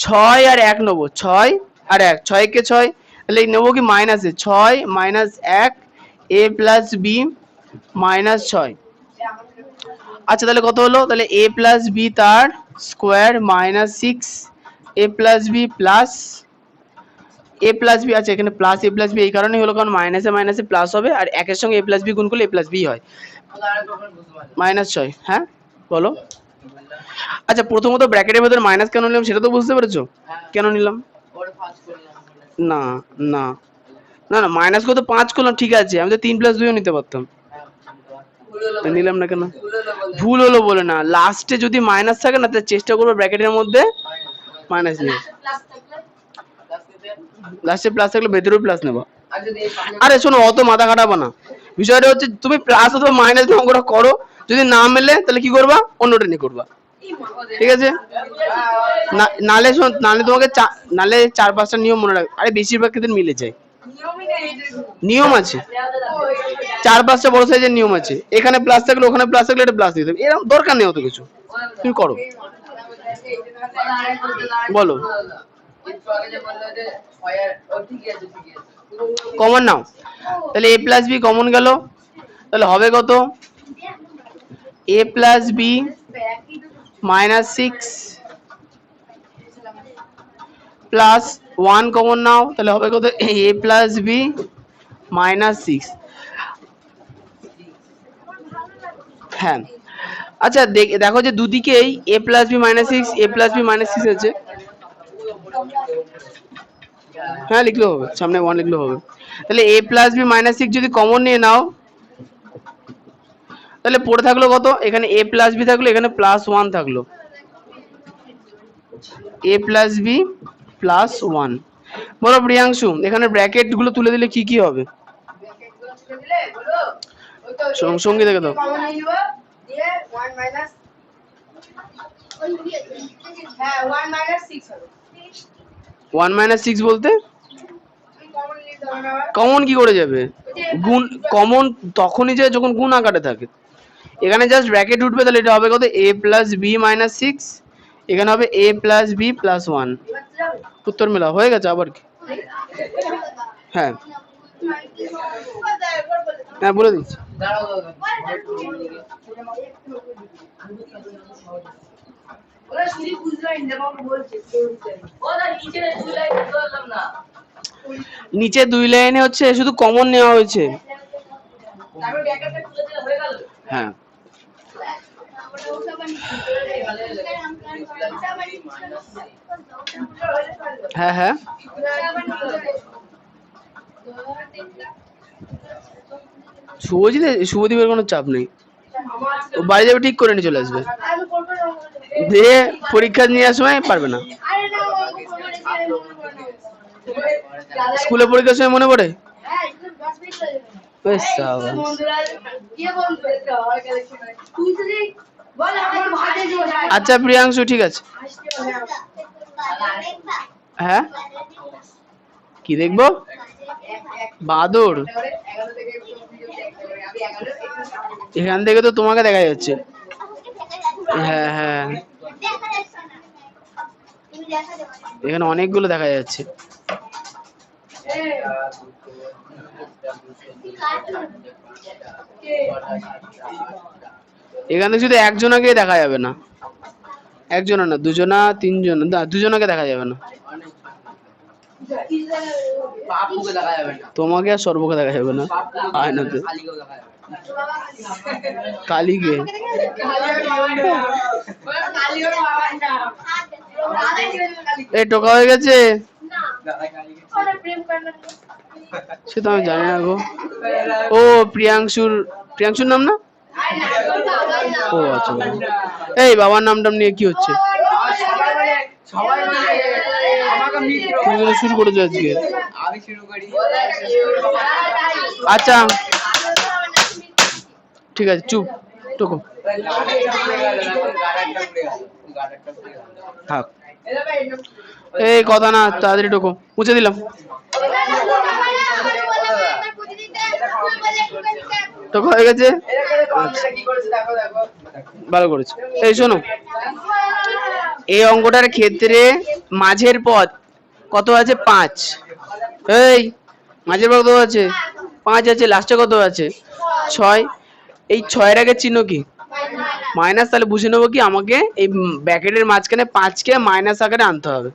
6 আর 1 নেবো, 6 আর 1, 6 কে 6, তাহলে নেবো কি মাইনাসে 6 মাইনাস 1 a+b মাইনাস 6। আচ্ছা তাহলে কত হলো, তাহলে a+b তার square minus 6 a+b plus a+b, আচ্ছা এখানে প্লাস a+b এই কারণেই হলো কারণ মাইনাসে মাইনাসে প্লাস হবে, আর একের সঙ্গে a+b গুণ করলে a+b হয় -6। হ্যাঁ বলো। আচ্ছা প্রথমত ব্র্যাকেটের ভেতরে মাইনাস কেন নিলাম সেটা তো বুঝতে পেরেছো, কেন নিলাম? না না না না মাইনাস কত 5 করলাম, ঠিক আছে, আমি তো 3+2 নিতে পারতাম, নিলাম না কেন? ভুল হলো বলে না, লাস্টে যদি মাইনাস থাকে না তাহলে চেষ্টা করবো ব্র্যাকেটের মধ্যে মাইনাস নিয়ে, লাস্টে প্লাস থাকলে ভেতরেও প্লাস নেবো। আরে শোনো অত মাথা খাটাবো না, বিষয়টা হচ্ছে তুমি প্লাস অথবা মাইনাস দিয়ে অঙ্কটা করো, যদি না মেলে তাহলে কি করবা, অন্যটা নিয়ে করবা, ঠিক আছে? নালে শোন, নালে তোমাকে নালে 4-5টা নিয়ম মনে রাখ, আরে বেশিরভাগ ক্ষেত্রে মিলে যায়, নিয়ম আছে 4-5টা বড় সাইজের নিয়ম আছে, এখানে প্লাস থাকলে ওখানে প্লাস থাকলে এটা প্লাস দিয়ে দেবে, এরকম দরকার নেই অত কিছু, তুমি করো বলো। কমন নাও, তাহলে a+b কমন গেল, তাহলে হবে কত a+b মাইনাস 6 প্লাস 1 কমন নাও, তাহলে হবে কত a+b মাইনাস 6। হ্যাঁ আচ্ছা দেখো যে দুদিকেই a+b মাইনাস 6 a+b মাইনাস 6 আছে, হ্যাঁ লিখলেও হবে, সামনে 1 লিখলেও হবে। তাহলে a+b মাইনাস 6 যদি কমন নিয়ে নাও তাহলে পড়ে থাকলো কত, এখানে a+b থাকলো, এখানে +1 থাকলো, a+b +1। বলো প্রিয়াংশু এখানে ব্র্যাকেট গুলো তুলে দিলে কি কি হবে, সঙ্গে দেখে দাও। 1 - 6 বলতে কমন কি করে যাবে, গুণ কমন তখনই যায় যখন গুণ আকারে থাকে, এখানে জাস্ট ব্র্যাকেট উঠবে, তাহলে এটা হবে কত a+b - 6, এখানে হবে a+b +1, উত্তর মেলা হয়ে গেছে আবার কি। হ্যাঁ হ্যাঁ বলে দিচ্ছি, নিচে 2 লাইনে হচ্ছে শুধু কমন নেওয়া হয়েছে। হ্যাঁ হ্যাঁ হ্যাঁ শুভদীপের কোনো চাপ নেই, ও বাড়ি যাবে ঠিক করে নিয়ে চলে আসবে, দিয়ে পরীক্ষা নেওয়ার সময় পারবে না। স্কুলে পরীক্ষার সময় মনে পড়ে? আচ্ছা প্রিয়াংশু ঠিক আছে। হ্যাঁ কি দেখবো? বাদর? এখান থেকে তো তোমাকে দেখা যাচ্ছে। হ্যাঁ হ্যাঁ এখানে অনেকগুলো দেখা যাচ্ছে। এখানে শুধু একজনকে দেখা যাবে না, একজনা না, দুজনা তিনজন, না দুজনকে দেখা যাবে না, তোমাকে আর সর্বকে দেখা যাবে না আয়নাতে। কালীকে এই টোকা হয়ে গেছে, সে তো আমি জানি না গো। ও প্রিয়াংশুর নাম না? ও আচ্ছা, এই বাবার নামটা নিয়ে কি হচ্ছে? শুরু করেছো আজকে? আচ্ছা ঠিক আছে চুপ, টোকো থাক, এই কথা না, তাড়াতাড়ি টোকো, মুছে দিলাম। টোকো হয়ে গেছে, ভালো করেছে। এই শোনো, এই অঙ্কটার ক্ষেত্রে মাঝের পদ কত আছে? 5। এই মাঝের পদ কত আছে? 5 আছে, লাস্টে কত আছে? 6। এই 6-এর আগে চিহ্ন কি? মাইনাস। তাহলে বুঝে নেবো কি আমাকে এই ব্র্যাকেটের মাঝখানে 5কে মাইনাস আকারে আনতে হবে।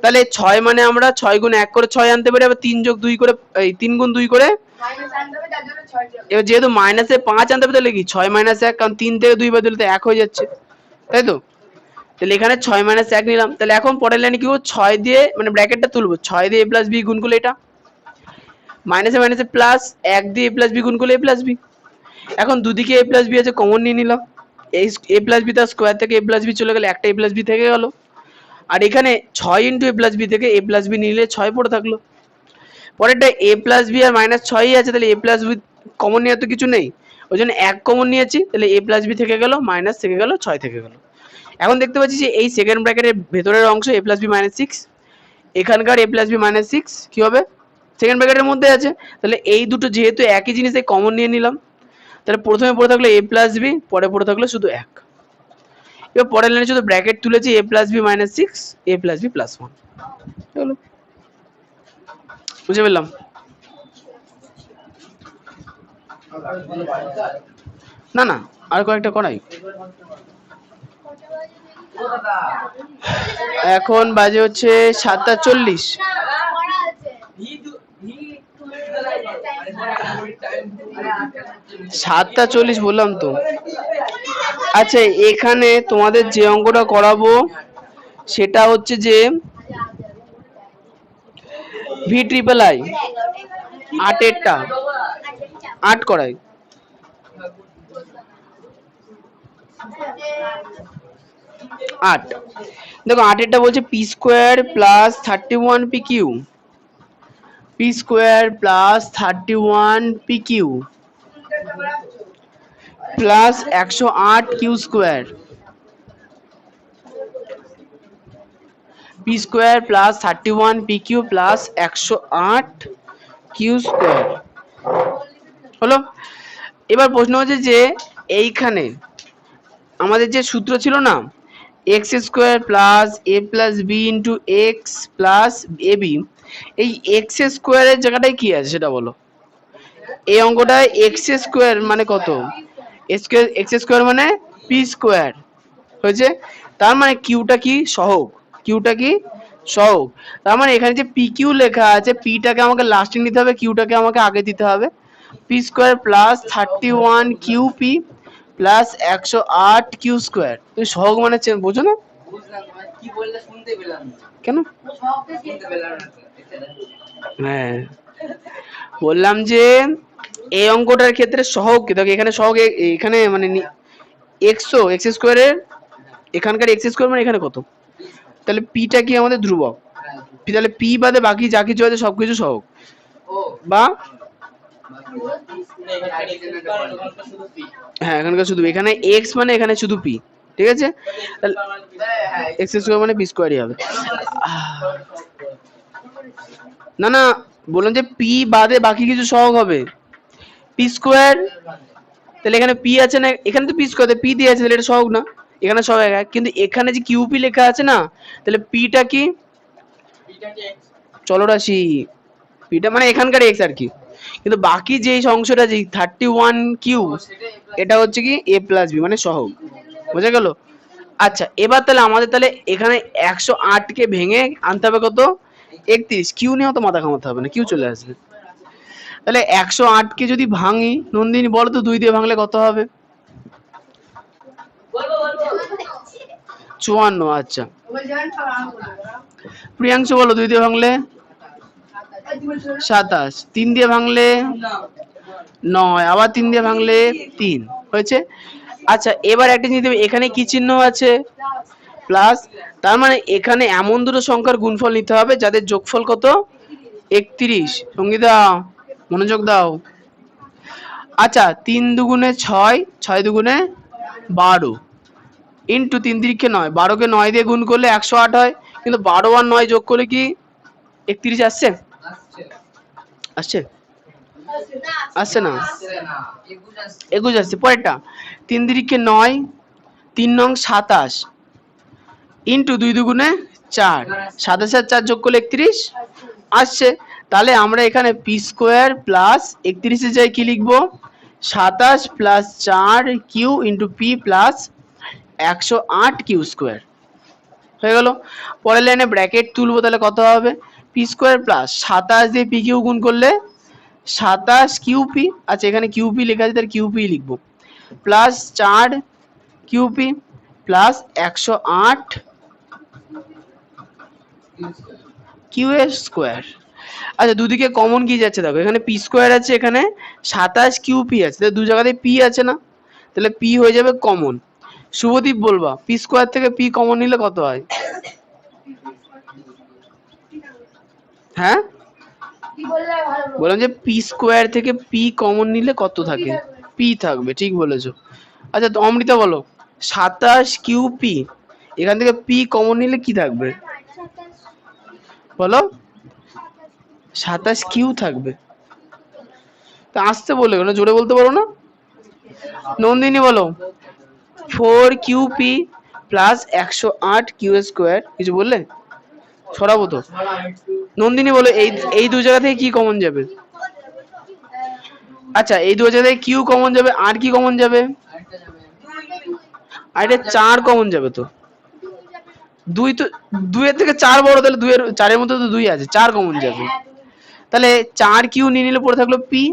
তাহলে 6 মানে আমরা 6 গুণ 1 করে 6 আনতে পারি, আবার 3 যোগ 2 করে, এই 3 গুণ 2 করে, এবার যেহেতু মাইনাসে 5 আনতে হবে তাহলে কি 6 মাইনাস 1, কারণ 3 থেকে 2 বাদ দিলে তো 1 হয়ে যাচ্ছে, তাই তো? তাহলে এখানে 6 মাইনাস 1 নিলাম। তাহলে এখন পরের লাইনে কি করব? 6 দিয়ে মানে ব্র্যাকেটটা তুলবো, 6 দিয়ে a প্লাস b গুণ করলে এটা, মাইনাসে মাইনাসে প্লাস, 1 দিয়ে a প্লাস b গুণ করলে a প্লাস b। এখন দুদিকে a প্লাস b আছে, কমন নিয়ে নিলাম, এই a প্লাস b তার স্কোয়ার থেকে a প্লাস b চলে গেলে একটা a প্লাস b থেকে গেল, আর এখানে 6 ইন্টু a প্লাস b থেকে a প্লাস b নিলে 6 পড়ে থাকলো। পরেরটা a প্লাস b আর মাইনাস 6ই আছে, তাহলে a প্লাস b কমন নেওয়ার তো কিছু নেই, ওই জন্য 1 কমন নিয়েছি, তাহলে a প্লাস b থেকে গেল, মাইনাস থেকে গেল, 6 থেকে গেল। এখন দেখতে পাচ্ছি যে এই সেকেন্ড ব্র্যাকেটের ভেতরের অংশ a প্লাস b মাইনাস 6, এখানকার a প্লাস b মাইনাস 6 কি হবে? সেকেন্ড ব্র্যাকেটের মধ্যে আছে, তাহলে এই দুটো যেহেতু একই জিনিস কমন নিয়ে নিলাম, তাহলে প্রথমে পড়ে থাকলো a প্লাস b, পরে পড়ে থাকলো শুধু 1। এবার পরের লাইনে শুধু ব্র্যাকেট তুলেছি a plus b minus 6, a plus b plus 1, চলো বুঝে পেলাম? না না আর কয়েকটা করাই। এখন বাজে হচ্ছে 7:40। 7:40 বললাম তো। আচ্ছা এখানে তোমাদের যে অঙ্কটা করাবো সেটা হচ্ছে যে ভি ট্রিপল আই 8-এরটা, 8 করাই। দেখো 8-এরটা বলছে P square plus 31 P Q, P square plus 31 P Q plus 108 Q square, P square plus 31 P Q plus 108 Q square হলো। এবার প্রশ্ন হচ্ছে যে এইখানে আমাদের যে সূত্র ছিল না, x square plus a plus b into x plus a b, এই এক্স স্কোয়ারের জায়গাটায় কি আছে সেটা বলো। এই অঙ্কটায় এক্স স্কোয়ার মানে কত? এক্স স্কোয়ার মানে পি স্কোয়ার হয়েছে, তার মানে কিউটা কি সহগ, কিউটা কি সহগ। তার মানে এখানে যে পি কিউ লেখা আছে, পিটাকে আমাকে লাস্টে নিতে হবে, কিউটাকে আমাকে আগে দিতে হবে। P square plus 31 Q P plus 108 Q square. তুমি সহগ মানে বোঝো না কেন? হ্যাঁ, বললাম যে এই অঙ্কটার ক্ষেত্রে সহগ কি, দেখো এখানে সহগ এখানে মানে এক্স স্কোয়ারের এখানকার এক্স স্কোয়ার মানে এখানে কত, তাহলে পিটা কি আমাদের ধ্রুবক, তাহলে পি বাদে বাকি যা কিছু আছে সবকিছু সহগ, বা হ্যাঁ এখানকার শুধু এখানে এক্স মানে এখানে শুধু পি, ঠিক আছে, এক্স স্কোয়ার মানে পি স্কোয়ারই হবে। না না, বললাম যে পি বাদে বাকি কিছু সহগ হবে, পি স্কোয়ার, তাহলে এখানে পি আছে না, এখানে তো পি স্কোয়ার পি দিয়ে আছে, তাহলে এটা সহগ না, এখানে সহগ এক, কিন্তু এখানে যে কিউপি লেখা আছে না, তাহলে পিটা কি চলরাশি, পিটা মানে এখানকার এক্স আর কি, কিন্তু বাকি যে অংশটা যে 31 কিউ, এটা হচ্ছে কি এ প্লাস বি মানে সহগ, বোঝা গেল। আচ্ছা এবার তাহলে আমাদের তাহলে এখানে 108 কে ভেঙে আনতে হবে কত, 31, কিউ নিয়ে তো মাথা ঘামাতে হবে না, কিউ চলে আসবে। তাহলে 108 কে যদি ভাঙি, নন্দিনী বলো তো 2 দিয়ে ভাঙলে কত হবে? 54। আচ্ছা প্রিয়াংশু বলো 2 দিয়ে ভাঙলে 27, 3 দিয়ে ভাঙলে 9, আবার 3 দিয়ে ভাঙলে 3 হয়েছে। আচ্ছা এবার একটা জিনিস দেখবে, এখানে কি চিহ্ন আছে, প্লাস, তার মানে এখানে এমন দুটো সংখ্যার গুণফল নিতে হবে যাদের যোগফল কত 31। সঙ্গীতা মনোযোগ দাও। আচ্ছা 3 দুগুণে 6, 6 দুগুণে 12 ইন্টু 3 তিরিখে 9, 12 কে 9 দিয়ে গুণ করলে 108 হয়, কিন্তু 12 আর 9 যোগ করলে কি 31 আসছে? আসছে? আসছে না, 21 আসছে। পরেরটা 3 তিরিখে 9, 3 নং 27 ইন্টু 2 দুগুণে 4, 27 আর 4 যোগ করলে 31 আসছে। তাহলে আমরা এখানে পি স্কোয়ার প্লাস 31 এর জায়গায় কি লিখবো, 27 plus 4 Q into P plus 108 Q square হয়ে গেল। পরের লাইনে ব্র্যাকেট তুলবো, তাহলে কত হবে, পি স্কোয়ার প্লাস 27 দিয়ে পি কিউ গুণ করলে 27 কিউ পি, আচ্ছা এখানে কিউ পি লেখা আছে তাহলে কিউ পি লিখবো, plus 4 Q P plus 108 Q এর স্কোয়ার। আচ্ছা দুদিকে কমন কি যাচ্ছে দেখো, এখানে পি স্কোয়ার আছে, এখানে 27 কিউ পি আছে, তাহলে দু জায়গাতে পি আছে না, তাহলে পি হয়ে যাবে কমন। শুভদীপ বলবা পি স্কোয়ার থেকে পি কমন নিলে কত হয়? হ্যাঁ বললাম যে পি স্কোয়ার থেকে পি কমন নিলে কত থাকে, পি থাকবে, ঠিক বলেছো। আচ্ছা তো অমৃতা বলো 27 কিউ পি, এখান থেকে পি কমন নিলে কি থাকবে বলো? 27 কিউ থাকবে। তা আসতে বলে না, জোরে বলতে পারো না। নন্দিনী বলো 4 Q P plus 108 Q square, কিছু বললে? সরাবো তো। নন্দিনী বলো এই দু জায়গা থেকে কি কমন যাবে? আচ্ছা এই দু জায়গা থেকে কিউ কমন যাবে, আর কি কমন যাবে? আর এটা 4 কমন যাবে তো, 2 তো 2 এর থেকে 4 বড়, তাহলে 2 এর 4 এর মধ্যে তো 2 আছে, 4 কমন যাবে, তাহলে 4 কিউ নিয়ে নিলে পড়ে থাকলো পি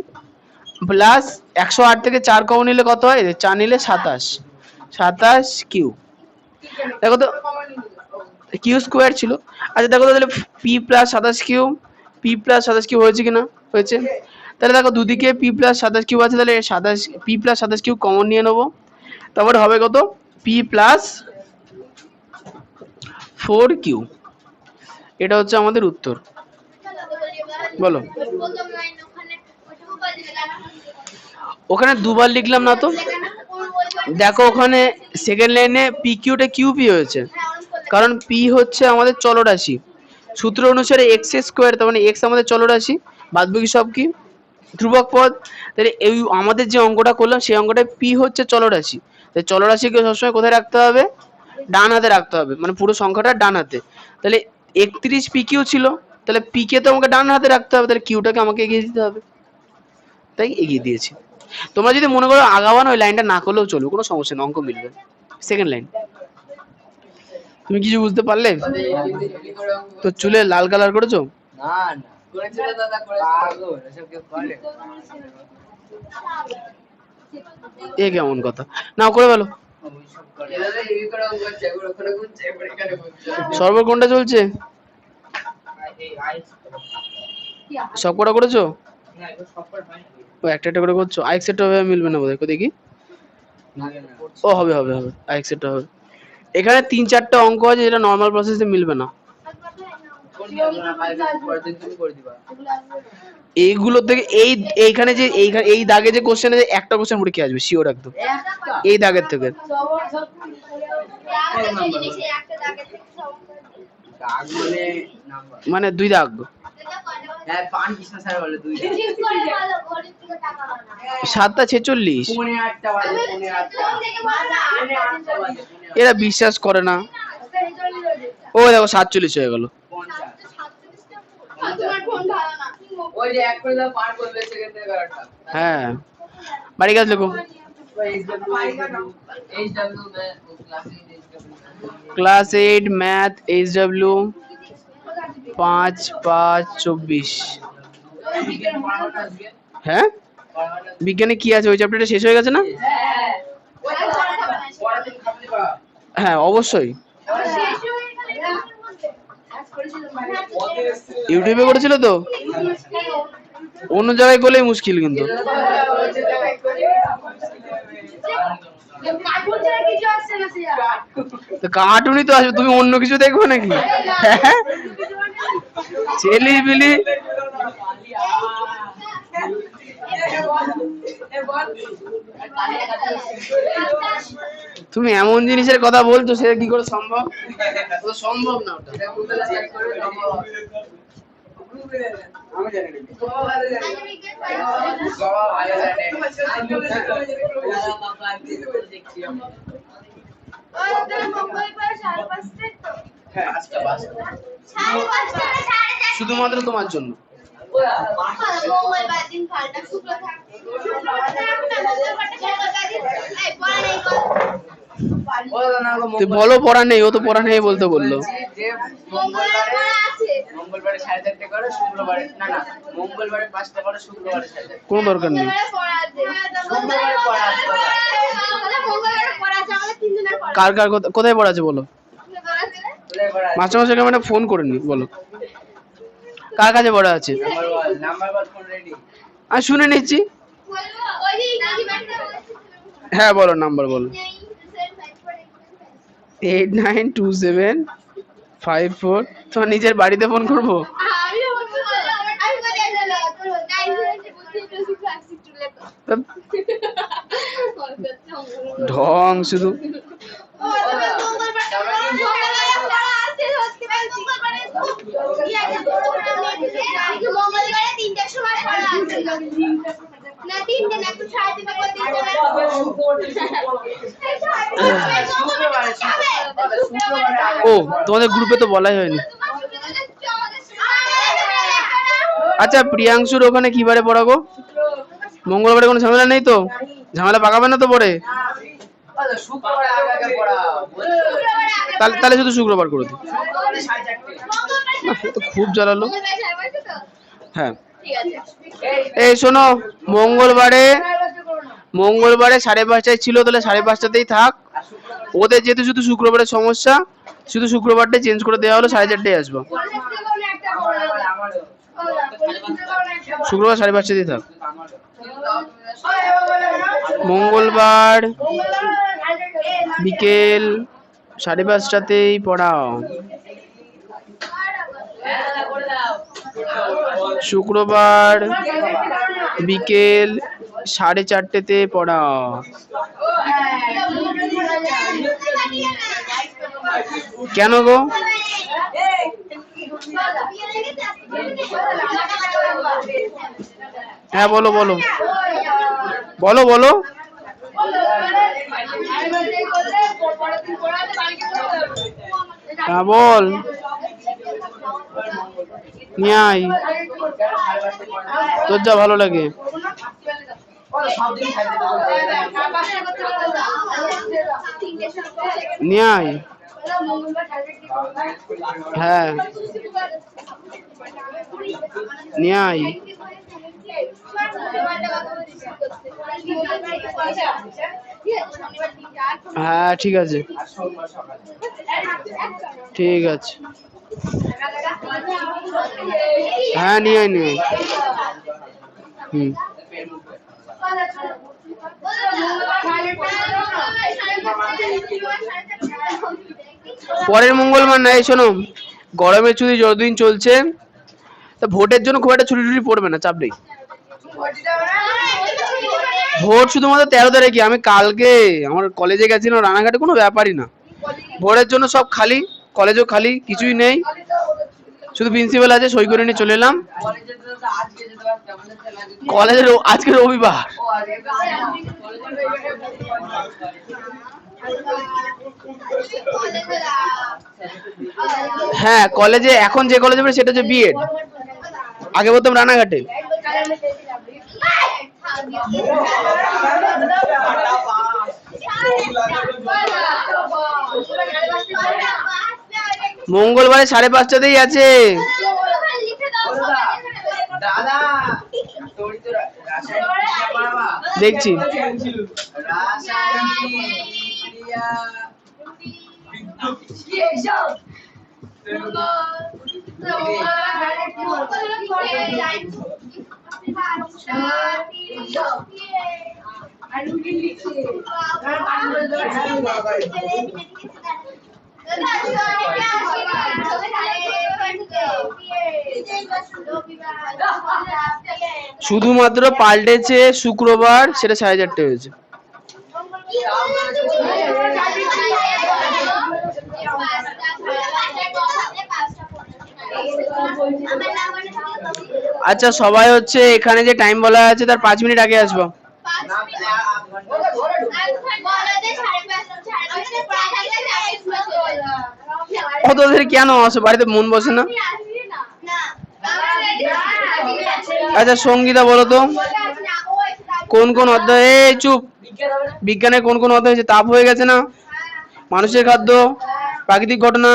প্লাস 108 থেকে 4 কমন নিলে কত হয়, 4 নিলে 27 কিউ, দেখো তো কিউ স্কোয়ার ছিল। আচ্ছা দেখো তো তাহলে P plus 27 Q, P plus 27 Q হয়েছে কিনা, হয়েছে। তাহলে দেখো দুদিকে পি প্লাস 27 কিউ আছে, তাহলে 27 পি প্লাস 27 কিউ কমন নিয়ে নেবো, তারপরে হবে কত পি প্লাস 4 কিউ, এটা হচ্ছে আমাদের উত্তর। বলো ওখানে দুবার লিখলাম না তো, দেখো ওখানে সেকেন্ড লাইনে পি কিউটা কিউপি হয়েছে, কারণ পি হচ্ছে আমাদের চলরাশি, সূত্র অনুসারে এক্স স্কোয়ার, তার মানে এক্স আমাদের চলরাশি, বাদ বাকি সব কি ধ্রুবক পদ। তাহলে এই আমাদের যে অঙ্কটা করলাম সেই অঙ্কটায় পি হচ্ছে চলরাশি, তাই চলরাশিকে সবসময় কোথায় রাখতে হবে, ডান হাতে রাখতে হবে, মানে পুরো সংখ্যাটা ডান হাতে। তাহলে 31 পি কিউ ছিল, তাহলে পি কে তো আমাকে ডান হাতে রাখতে হবে, তাহলে কিউটাকে আমাকে এগিয়ে দিতে হবে, তাই এগিয়ে দিয়েছি। তোমরা যদি মনে করো আগাবান ওই লাইনটা না করলেও চলবে, কোনো সমস্যা নেই, অঙ্ক মিলবে। সেকেন্ড লাইন তুমি কিছু বুঝতে পারলে? তো চুলে লাল কালার করেছো? না না করেছিল দাদা, করেছিল এসব কেউ করে? এ কেমন কথা, নাও করে বলো। ওইসব করে দাদা, এই করে অঙ্ক করছে, এগুলো ওখানে করছে, এবারে এখানে করছে। সর্বর কোনটা চলছে? এই আইস সব কটা করেছো? না, এগুলো সব করে হয়নি। ও একটা একটা করে করছো, আইক সেটটা হবে মিলবে না বোধহয়, দেখি। না না ও হবে হবে হবে, আইক সেটটা হবে। এখানে 3-4টা অঙ্ক আছে যেটা নর্মাল প্রসেসে মিলবে না। কোন দিন না কালকে পরের দিন তুমি করে দিবা। এইগুলো থেকে এইখানে যে এই দাগে যে কোশ্চেন আছে, একটা কোশ্চেন পরীক্ষা আসবে শিওর একদম, একটা এই দাগের থেকে। দাগ মানে নাম্বার, মানে 2 দাগ, হ্যাঁ পান কৃষ্ণ স্যার বলে দুই দাগ। 7টা 46। পৌনে 8টা বাজে, পৌনে 8টা, পৌনে 8টা বাজে, এরা বিশ্বাস করে না। ও দেখো 47 হয়ে গেল। 50 ওই যে এক করে দাও, পার করবে সেকেন্ড থেকে 11টা। হ্যাঁ, বাড়ি কাজ লেখো। Class 8 math HW 5/5/24। হ্যাঁ, বিজ্ঞানে কি আছে? ওই চ্যাপ্টারটা শেষ হয়ে গেছে না? হ্যাঁ অবশ্যই, ইউটিউবে করেছিল তো, অন্য জায়গায় করলেই মুশকিল কিন্তু। তো কার্টুনই তো আসবে, তুমি অন্য কিছু দেখবে নাকি? হ্যাঁ, ছেলিবিলি। তুমি এমন জিনিসের কথা বলছো, সেটা কি করে সম্ভব? তো সম্ভব না ওটা। আমি জানি না। হ্যাঁ, শুধুমাত্র তোমার জন্য। তুই বলো পড়া নেই, ও তো পড়া নেই বলতে বললো। মঙ্গলবারে 4:30 করে, শুক্রবারে না না মঙ্গলবারে 5টা করে, শুক্রবারে 4:30। কোনো দরকার নেই। কার কার কোথায় পড়া আছে বলো? মাস্টার মানে ফোন করে নি, বলো কার কাছে পড়া আছে। নাম্বার বল, ফোন রেডি। আমি শুনে নিচ্ছি। হ্যাঁ বলো, নাম্বার বলো। 892754। তোমার নিজের বাড়িতে ফোন করবো? ঢং শুধু। ও তোমাদের গ্রুপে তো বলাই হয়নি। আচ্ছা প্রিয়াংশুর ওখানে কি বারে পড়াবো? মঙ্গলবারে কোনো ঝামেলা নেই তো? ঝামেলা পাকাবে না তো পরে? শুক্রবারে আগে পড়া, তাহলে শুধু শুক্রবার করে দিই। 4:30। তো খুব জ্বালালো। হ্যাঁ এই শোনো, মঙ্গলবারে 5:30 ছিল, তাহলে 5:30তেই থাক। ওদের যেহেতু শুধু শুক্রবারের সমস্যা, শুধু শুক্রবারটা চেঞ্জ করে দেওয়া হলো, 4:30 আসবো। শুক্রবার 5:30তেই থাক। মঙ্গলবার বিকেল 5:30তেই পড়াও। শুক্রবার বিকেল 4:30তে পড়াও। কেন গো? হ্যাঁ বলো বলো বলো বলো। হ্যাঁ বল, নিয়ে আয়, তোর যা ভালো লাগে নিয়ে আয়। হ্যাঁ নিয়ে আয়। হ্যাঁ ঠিক আছে ঠিক আছে। হ্যাঁ নিয়ে আয় নিয়ে আয়। হুম পরের মঙ্গলবার না, এই শোনো, গরমের ছুটি যতদিন চলছে তা ভোটের জন্য খুব একটা ছুটি টুটি পড়বে না, চাপ নেই। ভোট শুধুমাত্র 13 তারিখে। আমি কালকে আমার কলেজে গেছিলাম রানাঘাটে, কোনো ব্যাপারই না। ভোটের জন্য সব খালি, কলেজও খালি, কিছুই নেই, শুধু প্রিন্সিপাল আছে, সই করে নিয়ে চলে এলাম। কলেজের আজকে রবিবার। হ্যাঁ কলেজে এখন যে কলেজে পড়ি সেটা হচ্ছে বিএড, আগে বলতাম রানাঘাটে। মঙ্গলবারে 5:30তেই আছে। দেখছি শুধুমাত্র পাল্টেছে শুক্রবার, সেটা 4:30 হয়েছে। আচ্ছা সবাই হচ্ছে এখানে যে টাইম বলা আছে তার 5 মিনিট আগে আসবো। অতদের কেন আসো, বাড়িতে মন বসে না? আচ্ছা সঙ্গীতা বলো তো কোন কোন অধ্যায়ে, চুপ, বিজ্ঞানের কোন কোন অধ্যায় হয়েছে? তাপ হয়ে গেছে না, মানুষের খাদ্য, প্রাকৃতিক ঘটনা,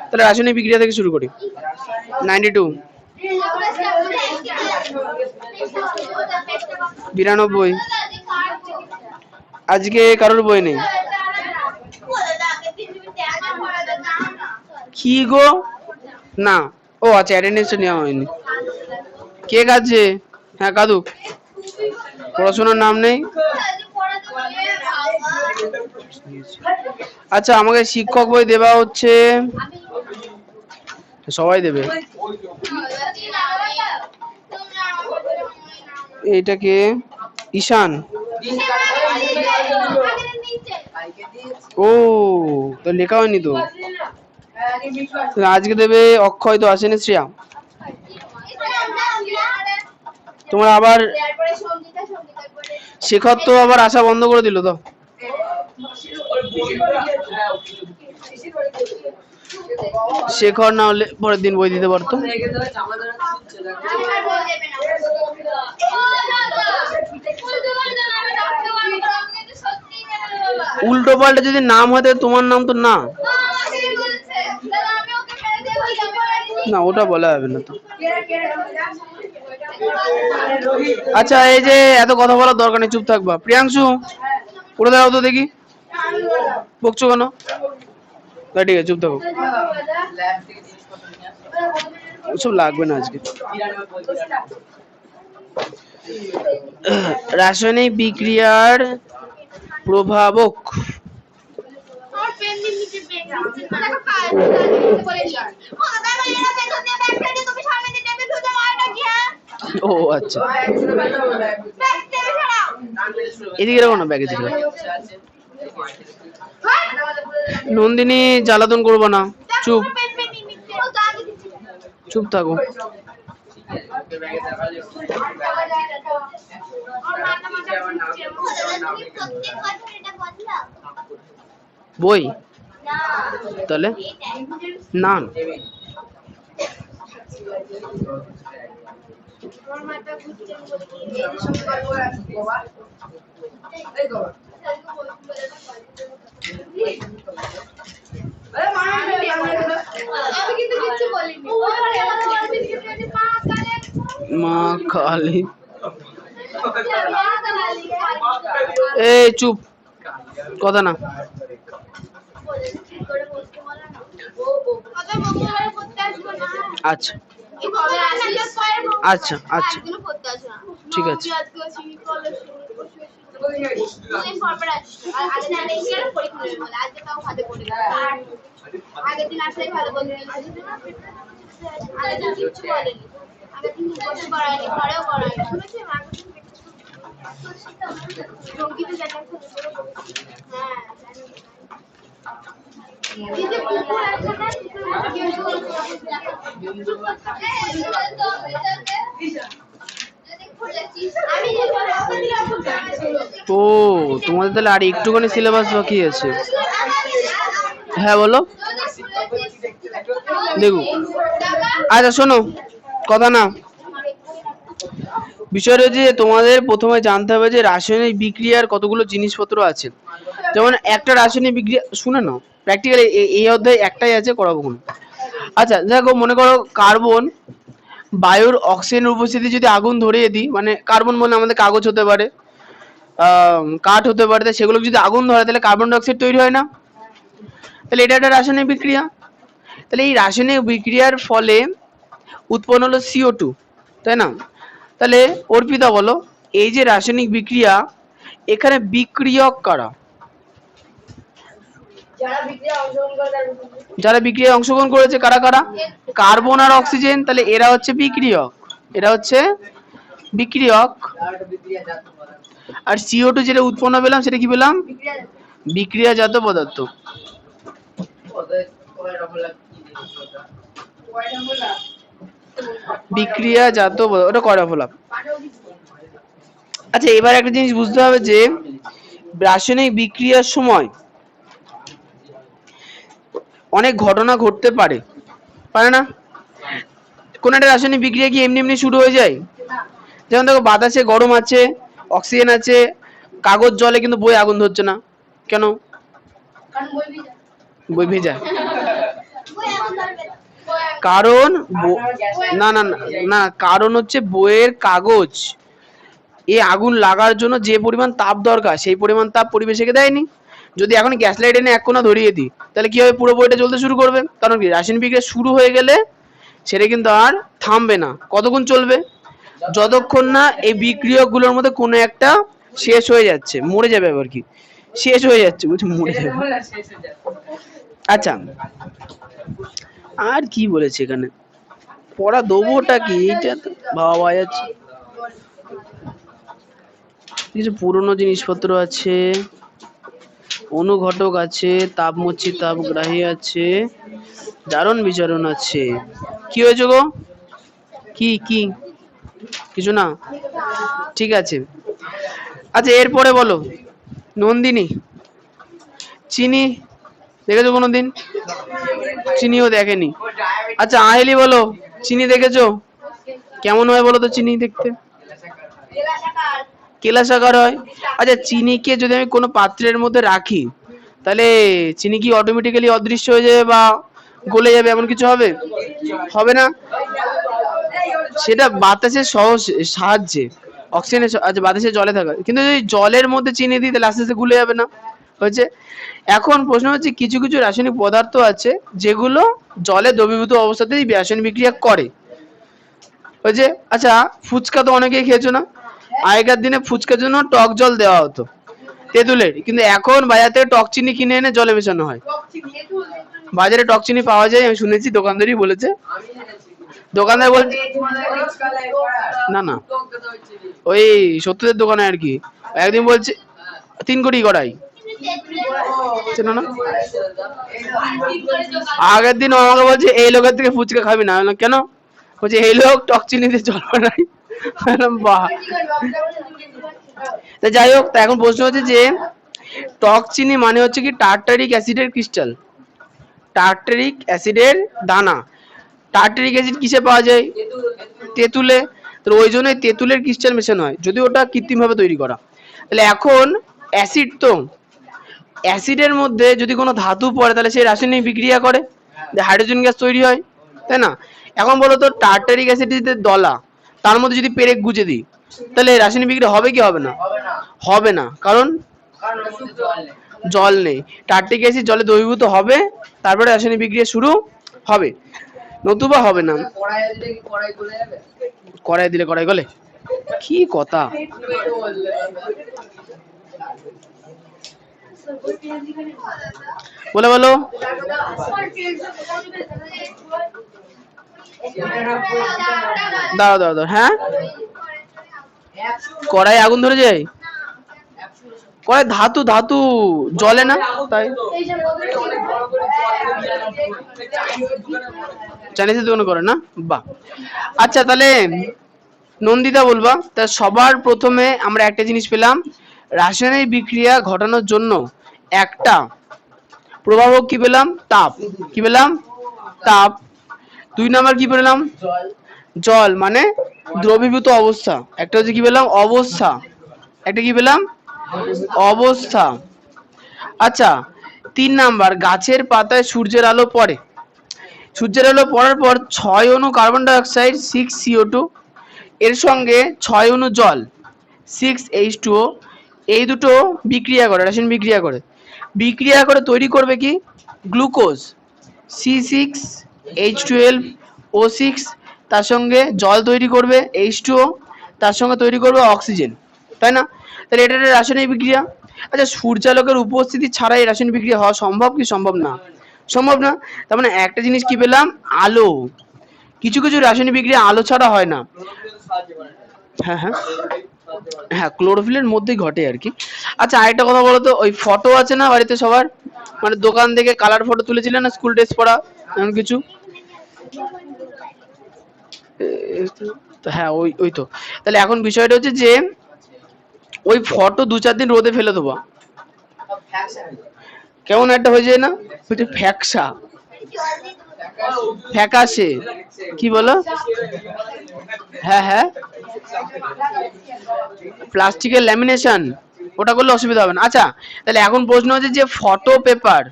তাহলে রাসায়নিক বিক্রিয়া থেকে শুরু করি। 92, 92। আজকে কারোর বই নেই। কি গো? না, ও আচ্ছা অ্যাটেন্ডেন্সটা নেওয়া হয়নি। কে কাছে? হ্যাঁ কাদুক, পড়াশোনার নাম নেই। আচ্ছা আমাকে শিক্ষক বই দেওয়া হচ্ছে, সবাই দেবে। এইটাকে ঈশান। ও তো লেখা হয়নি তো, আজকে দেবে অক্ষয়, তো আসেনি শ্রেয়া। তোমার আবার শেখর তো আবার আসা বন্ধ করে দিল তো। শেখর না হলে পরের দিন বই দিতে পারতো। উল্টো পাল্টা যদি নাম হয় তাহলে তোমার নাম তো না, না ওটা বলা যাবে না তো। আচ্ছা এই যে এত কথা বলার দরকার নেই, চুপ থাকবা। প্রিয়াংশু পড়ে দাও তো দেখি, বকছো কেন? ঠিক আছে চুপ থাকো, ওসব লাগবে না আজকে। রাসায়নিক বিক্রিয়ার প্রভাবক। ও আচ্ছা এদিকে রাখো না, ব্যাগে দিকে। নন্দিনী জ্বালাতন করবো না, চুপ, চুপ থাকো। বই তাহলে না, মা কালী। এই চুপ, কথা না। আচ্ছা আচ্ছা আচ্ছা, ঠিক আছে। ও তোমাদের তাহলে আর একটুখানি সিলেবাস বাকি আছে। হ্যাঁ বলো, দেখো। আচ্ছা শোনো, কথা না, বিষয়টা হচ্ছে তোমাদের প্রথমে জানতে হবে যে রাসায়নিক বিক্রিয়ার কতগুলো জিনিসপত্র আছে। যেমন একটা রাসায়নিক বিক্রিয়া, শুনে নাও, প্র্যাকটিক্যালি এই অধ্যায় একটাই আছে, করাবো কোন। আচ্ছা দেখো, মনে করো কার্বন বায়ুর অক্সিজেনের উপস্থিতি যদি আগুন ধরিয়ে দিই, মানে কার্বন বলে আমাদের কাগজ হতে পারে, কাঠ হতে পারে, সেগুলো যদি আগুন ধরে তাহলে কার্বন ডাই অক্সাইড তৈরি হয় না? তাহলে এটা একটা রাসায়নিক বিক্রিয়া। তাহলে এই রাসায়নিক বিক্রিয়ার ফলে উৎপন্ন হলো CO2, তাই না? তাহলে অর্পিতা বলো, এই যে রাসায়নিক বিক্রিয়া, এখানে বিক্রিয়ক কারা? যারা বিক্রিয়ায় অংশগ্রহণ করেছে, কারা কারা? কার্বন আর অক্সিজেন। তাহলে এরা হচ্ছে বিক্রিয়ক, এরা হচ্ছে বিক্রিয়ক। আর CO2 যেটা উৎপন্ন পেলাম সেটা কি পেলাম? বিক্রিয়াজাত পদার্থ। বিক্রিয়াজাত পদার্থ, ওটা কয়টা বললাম। আচ্ছা এবার একটা জিনিস বুঝতে হবে যে রাসায়নিক বিক্রিয়ার সময় অনেক ঘটনা ঘটতে পারে, পারে না? কোন একটা রাসায়নিক বিক্রিয়া কি এমনি এমনি শুরু হয়ে যায়? যেমন দেখো, বাতাসে গরম আছে, অক্সিজেন আছে, কাগজ জলে কিন্তু বই আগুন ধরছে না, কেন? বই ভেজা। কারণ না না না, কারণ হচ্ছে বইয়ের কাগজ এই আগুন লাগার জন্য যে পরিমাণ তাপ দরকার সেই পরিমাণ তাপ পরিবেশকে দেয়নি। যদি এখন গ্যাস লাইট এনে এক কোণা ধরিয়ে দিই তাহলে কি হবে? পুরো বইটা জ্বলতে শুরু করবে। কারণ কি, রাসায়নিক বিক্রিয়া শুরু হয়ে গেলে সেটা কিন্তু আর থামবে না। কতক্ষণ চলবে? যতক্ষণ না এই বিক্রিয়কগুলোর মধ্যে কোনো একটা শেষ হয়ে যাচ্ছে, মরে যাবে। আবার কি শেষ হয়ে যাচ্ছে, বুঝছি, মরে যাবে। আচ্ছা আর কি বলেছে এখানে, পড়া দেবোটা কি, এইটা তো ভাবা যাচ্ছে। কিছু পুরনো জিনিসপত্র আছে, অনুঘটক আছে, তাপমোচী তাপগ্রাহী আছে, জারণ বিজারণ আছে। কি হয়েছে গো? কি কি কিছু না, ঠিক আছে। আচ্ছা এরপরে বলো, নন্দিনী চিনি দেখেছো কোনোদিন? চিনিও দেখেনি। আচ্ছা আহেলি বলো, চিনি দেখেছো? কেমন হয় বলো তো চিনি দেখতে? কেলাসাকার হয়। আচ্ছা চিনিকে যদি আমি কোনো পাত্রের মধ্যে রাখি তাহলে চিনি কি অটোমেটিক্যালি অদৃশ্য হয়ে যাবে বা গলে যাবে, এমন কিছু হবে? হবে না। সেটা বাতাসের সাহায্যে, অক্সিজেনের, আচ্ছা বাতাসে জলে থাকা, কিন্তু যদি জলের মধ্যে চিনি দিই তাহলে আস্তে আস্তে গুলে যাবে না? হয়েছে। এখন প্রশ্ন হচ্ছে, কিছু কিছু রাসায়নিক পদার্থ আছে যেগুলো জলে দ্রবীভূত অবস্থাতেই রাসায়নিক বিক্রিয়া করে। হয়েছে। আচ্ছা ফুচকা তো অনেকেই খেয়েছো না? আগেকার দিনে ফুচকার জন্য টক জল দেওয়া হতো তেঁতুলের, কিন্তু এখন বাজার থেকে টক চিনি কিনে এনে জলে মেশানো হয়। বাজারে টক চিনি পাওয়া যায়, আমি শুনেছি, দোকানদারই বলেছে। দোকানদার বলছে না না, ওই সত্যদের দোকানে আর কি, একদিন বলছে 3 কোটি কড়াই, চেনো না? আগের দিন আমাকে বলছে এই লোকের থেকে ফুচকা খাবি না। কেন? বলছে এই লোক টক চিনি দিয়ে জল বানায়। বাহ। তা যাই হোক, তা এখন প্রশ্ন হচ্ছে যে টক চিনি মানে হচ্ছে কি টার্টারিক অ্যাসিডের ক্রিস্টাল, টার্টারিক অ্যাসিডের দানা। টার্টারিক অ্যাসিড কিসে পাওয়া যায়? তেঁতুলে। তো ওই জন্যই তেঁতুলের ক্রিস্টাল মেশানো হয়, যদি ওটা কৃত্রিমভাবে তৈরি করা। তাহলে এখন অ্যাসিড, তো অ্যাসিডের মধ্যে যদি কোনো ধাতু পড়ে তাহলে সেই রাসায়নিক বিক্রিয়া করে, হাইড্রোজেন গ্যাস তৈরি হয়, তাই না? এখন বলো তো টার্টারিক অ্যাসিড যদি দলা, তার মধ্যে যদি পেরেক গুজে দিই, তাহলে রাসায়নিক বিক্রিয়া হবে কি হবে না? হবে না, হবে না, কারণ কারণ ওর মধ্যে জল নেই। জল নেই। টার্টিক অ্যাসিড জলে দ্রবীভূত হবে, তারপরে রাসায়নিক বিক্রিয়া শুরু হবে, নতুবা হবে না। কড়াইয়ে দিলে কি কড়াই গলে যাবে? কড়াই দিলে কড়াই গলে? কি কথা! বলে বলো। দাঁড়াও দাঁড়াও দাঁড়াও, হ্যাঁ কড়াই আগুন ধরে যায়? কড়াই ধাতু, ধাতু জলে না, তাই চাইনিজের দোকানে করে না? বাহ। আচ্ছা তাহলে নন্দিতা বলবা, তা সবার প্রথমে আমরা একটা জিনিস পেলাম, রাসায়নিক বিক্রিয়া ঘটানোর জন্য একটা প্রভাবক কি পেলাম? তাপ। কি পেলাম? তাপ। 2 নাম্বার কি পেলাম? জল। জল মানে দ্রবীভূত অবস্থা। একটা হচ্ছে কি পেলাম? অবস্থা। একটা কি পেলাম? অবস্থা। আচ্ছা 3 নাম্বার, গাছের পাতায় সূর্যের আলো পড়ে। সূর্যের আলো পড়ার পর 6 অণু কার্বন ডাই অক্সাইড 6 CO2 এর সঙ্গে 6 অণু জল 6 H2O, এই দুটো বিক্রিয়া করে, রাসায়নিক বিক্রিয়া করে। বিক্রিয়া করে তৈরি করবে কি? গ্লুকোজ C6 H12 O6, তার সঙ্গে জল তৈরি করবে H2O, তার সঙ্গে তৈরি করবে অক্সিজেন, তাই না? তাহলে এটা একটা রাসায়নিক বিক্রিয়া। আচ্ছা সূর্যালোকের উপস্থিতি ছাড়া এই রাসায়নিক বিক্রিয়া হওয়া সম্ভব কি সম্ভব না? সম্ভব না। তার মানে একটা জিনিস কি পেলাম? আলো। কিছু কিছু রাসায়নিক বিক্রিয়া আলো ছাড়া হয় না। হ্যাঁ হ্যাঁ হ্যাঁ, ক্লোরোফিলের মধ্যেই ঘটে আর কি। আচ্ছা আরেকটা কথা বলো তো, ওই ফটো আছে না বাড়িতে সবার, মানে দোকান থেকে কালার ফটো তুলেছিলেন না, স্কুল ড্রেস পরা এমন কিছু? হ্যাঁ ওই ওই তো। তাহলে এখন বিষয়টা হচ্ছে যে ওই ফটো 2-4 দিন রোদে ফেলে দেবো, কেমন একটা হয়ে যায় না, ওইটা ফ্যাকসা, ফ্যাকাশে, কি বলো? হ্যাঁ হ্যাঁ, প্লাস্টিকের ল্যামিনেশন, ওটা করলে অসুবিধা হবে না। আচ্ছা তাহলে এখন প্রশ্ন হচ্ছে যে ফটো পেপার,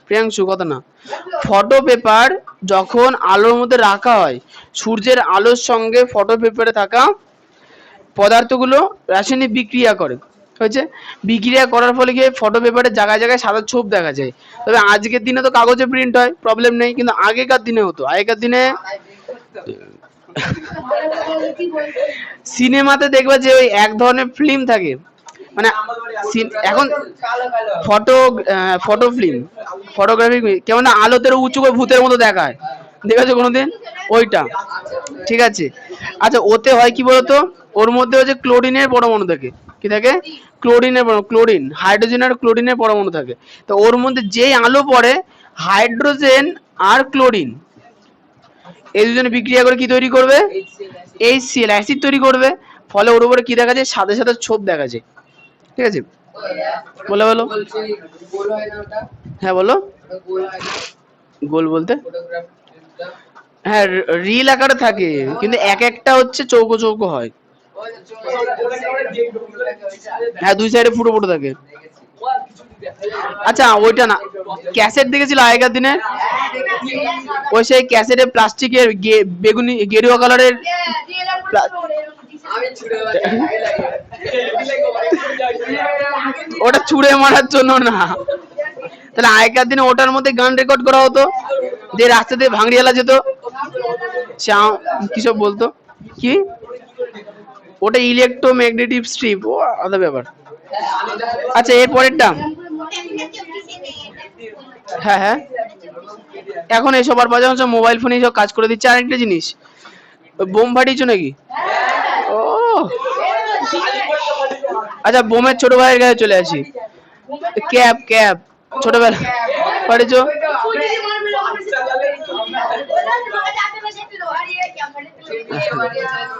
প্রিয়াংশু কথা না, ফটো পেপার যখন আলোর মধ্যে রাখা হয়, সূর্যের আলোর সঙ্গে ফটো পেপারে থাকা পদার্থগুলো রাসায়নিক বিক্রিয়া করে, হয়েছে? বিক্রিয়া করার ফলে কি ফটো পেপারের জায়গায় জায়গায় সাদা ছোপ দেখা যায়। তবে আজকের দিনে তো কাগজে প্রিন্ট হয়, প্রবলেম নেই, কিন্তু আগেকার দিনে হতো। আগেকার দিনে সিনেমাতে দেখবে যে ওই এক ধরনের ফিল্ম থাকে, মানে এখন ফটো ফটো ফিল্ম, ফটোগ্রাফি, কেমন আলোতে উঁচু করে ভূতের মতো দেখায়, দেখেছো কোনোদিন? ওইটা, ঠিক আছে। আচ্ছা ওতে হয় কি বলতো, ওর মধ্যে হচ্ছে ক্লোরিনের পরমাণু থাকে। কি থাকে? ক্লোরিনের পরমাণু, ক্লোরিন, হাইড্রোজেন আর ক্লোরিনের পরমাণু থাকে। তো ওর মধ্যে যেই আলো পড়ে, হাইড্রোজেন আর ক্লোরিন এই দুজনে বিক্রিয়া করে কি তৈরি করবে? HCl, অ্যাসিড তৈরি করবে। ফলে ওর উপরে কি দেখা যায়? সাদা সাদা ছোপ দেখা যায়, ঠিক আছে? বলো বলো। হ্যাঁ বলো। গোল বলতে? হ্যাঁ রিল আকারে থাকে, কিন্তু এক একটা হচ্ছে চৌকো চৌকো হয়। হ্যাঁ 2 সাইডে ফুটো ফুটো থাকে। আচ্ছা ওইটা না, ক্যাসেট দেখেছিল আগেকার দিনে? ওই সেই ক্যাসেটে প্লাস্টিকের বেগুনি গেরুয়া কালারের, ওটা ছুঁড়ে মারার জন্য না। তাহলে আগেকার দিনে ওটার মধ্যে গান রেকর্ড করা হতো, যে রাস্তা দিয়ে ভাঙড়িয়ালা যেত, কিসব বলতো কি, ওটা ইলেকট্রোম্যাগনেটিক স্ট্রিপ, ও আলাদা ব্যাপার। আচ্ছা এর পরেরটা, হ্যাঁ হ্যাঁ, এখন এইসব আর বাজে হচ্ছে, মোবাইল ফোনে এইসব কাজ করে দিচ্ছে। আরেকটা জিনিস, বোম ফাটিয়েছো নাকি? ও আচ্ছা বোমের ছোট ভাইয়ের কাছে চলে আসি। ক্যাপ, ক্যাপ ছোটবেলা ফাটিয়েছো?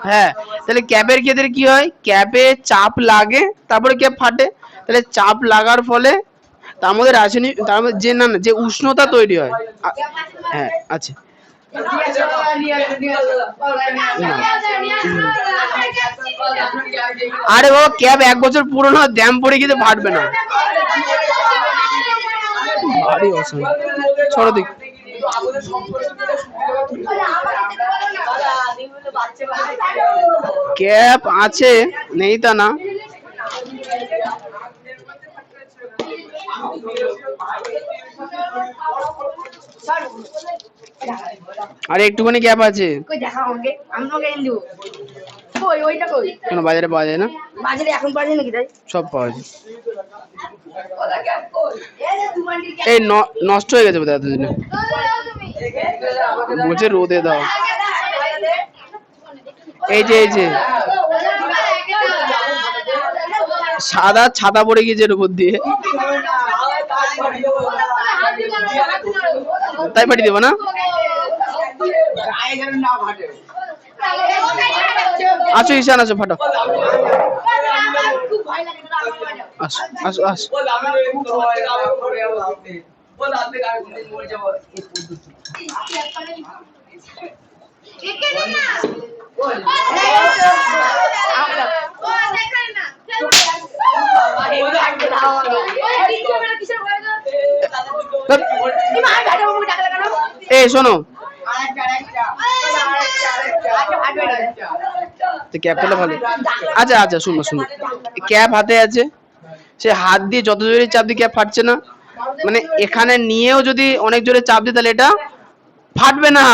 হ্যাঁ তাহলে ক্যাপের ক্ষেত্রে কি হয়? ক্যাপে চাপ লাগে, তারপরে ক্যাপ ফাটে। তাহলে চাপ লাগার ফলে তার মধ্যে রাসায়নিক, তার মধ্যে যে না না যে উষ্ণতা তৈরি হয়। হ্যাঁ আচ্ছা, আরে বাবা ক্যাপ 1 বছর পুরনো, ড্যাম পড়ে গিয়ে ফাটবে না। ভারী অসহায়, ছড়ো দিক। ক্যাপ আছে, নেই তা না। আরে একটুখানি ক্যাপ আছে, কই দেখা আমাকে, আমি তোমাকে এনে দেবো। কই ওইটা কই? কেন বাজারে পাওয়া যায় না? বাজারে এখন পাওয়া যায় নাকি তাই? সব পাওয়া যায়। এই যে দুমান্ডি ক্যাপ। এই নষ্ট হয়ে গেছে বোধহয় এতদিনে, বলছে রোদে দাও। এই যে সাদা ছাতা পড়ে গিয়েছে এর উপর দিয়ে, তাই পাঠিয়ে দেবো না। আসো ঈশান, আসো ফাটো, আসো আসো আসো। এই শোনো, ক্যাপ পেলে ভালো। আচ্ছা আচ্ছা শুনো, ক্যাপ হাতে আছে, সে হাত দিয়ে যত জোরে চাপ দিয়ে ক্যাপ ফাটছে না, মানে এখানে নিয়েও যদি অনেক জোরে চাপ দিই তাহলে এটা ফাটবে না।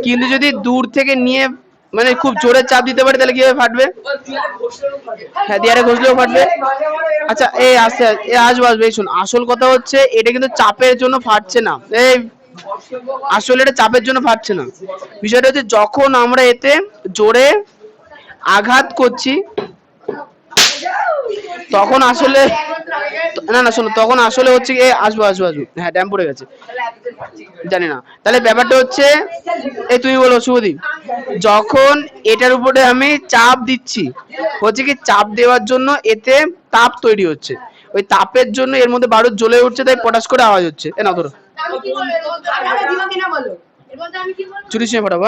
কিন্তু যদি দূর থেকে নিয়ে মানে খুব জোরে চাপ দিতে পারি তাহলে কিভাবে ফাটবে? হ্যাঁ, দিয়ারে ঘষলেও ফাটবে। আচ্ছা এই আসবো। এই শোন, আসল কথা হচ্ছে এটা কিন্তু চাপের জন্য ফাটছে না। এই আসলে এটা চাপের জন্য ফাটছে না। বিষয়টা হচ্ছে যখন আমরা এতে জোরে আঘাত করছি তখন আসলে, না শোনো, তখন আসলে হচ্ছে কি, আসবো। হ্যাঁ ড্যাম পড়ে গেছে, জানি না। তাহলে ব্যাপারটা হচ্ছে, এই তুমি বলো শুভদীপ, যখন এটার উপরে আমি চাপ দিচ্ছি, হচ্ছে কি চাপ দেওয়ার জন্য এতে তাপ তৈরি হচ্ছে, ওই তাপের জন্য এর মধ্যে বারুদ জ্বলে উঠছে, তাই পটাশ করে আওয়াজ হচ্ছে। এ না ধরো, চুরির সময় ফাটাবো।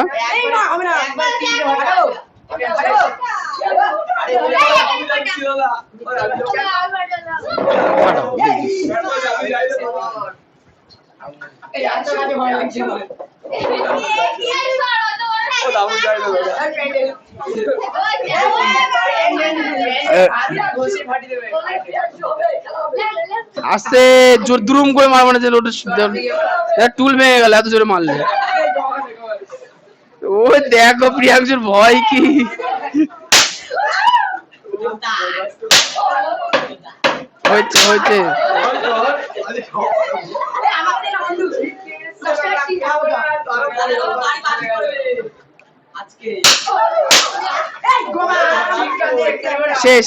আস্তে জোর দুরুম করে মারবো না, যে টুল ভেঙে গেল এত জোরে মারলে। ও দেখো প্রিয়াংশুর ভয় কি, হয়েছে।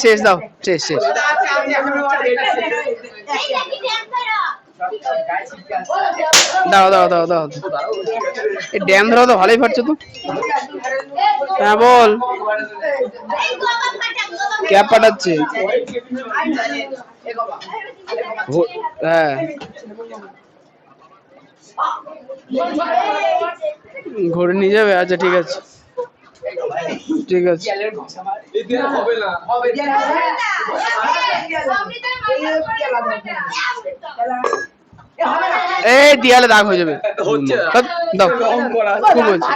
শেষ দাও, শেষ। দাও এই ড্যাম ধরাও তো ভালোই ফাটছে তো। হ্যাঁ বল, ক্যাপ পাঠাচ্ছে। হ্যাঁ ঘুরে নিয়ে যাবে, আচ্ছা ঠিক আছে। এই দিয়ালে দাগ হয়ে যাবে, দাও। খুব হয়েছে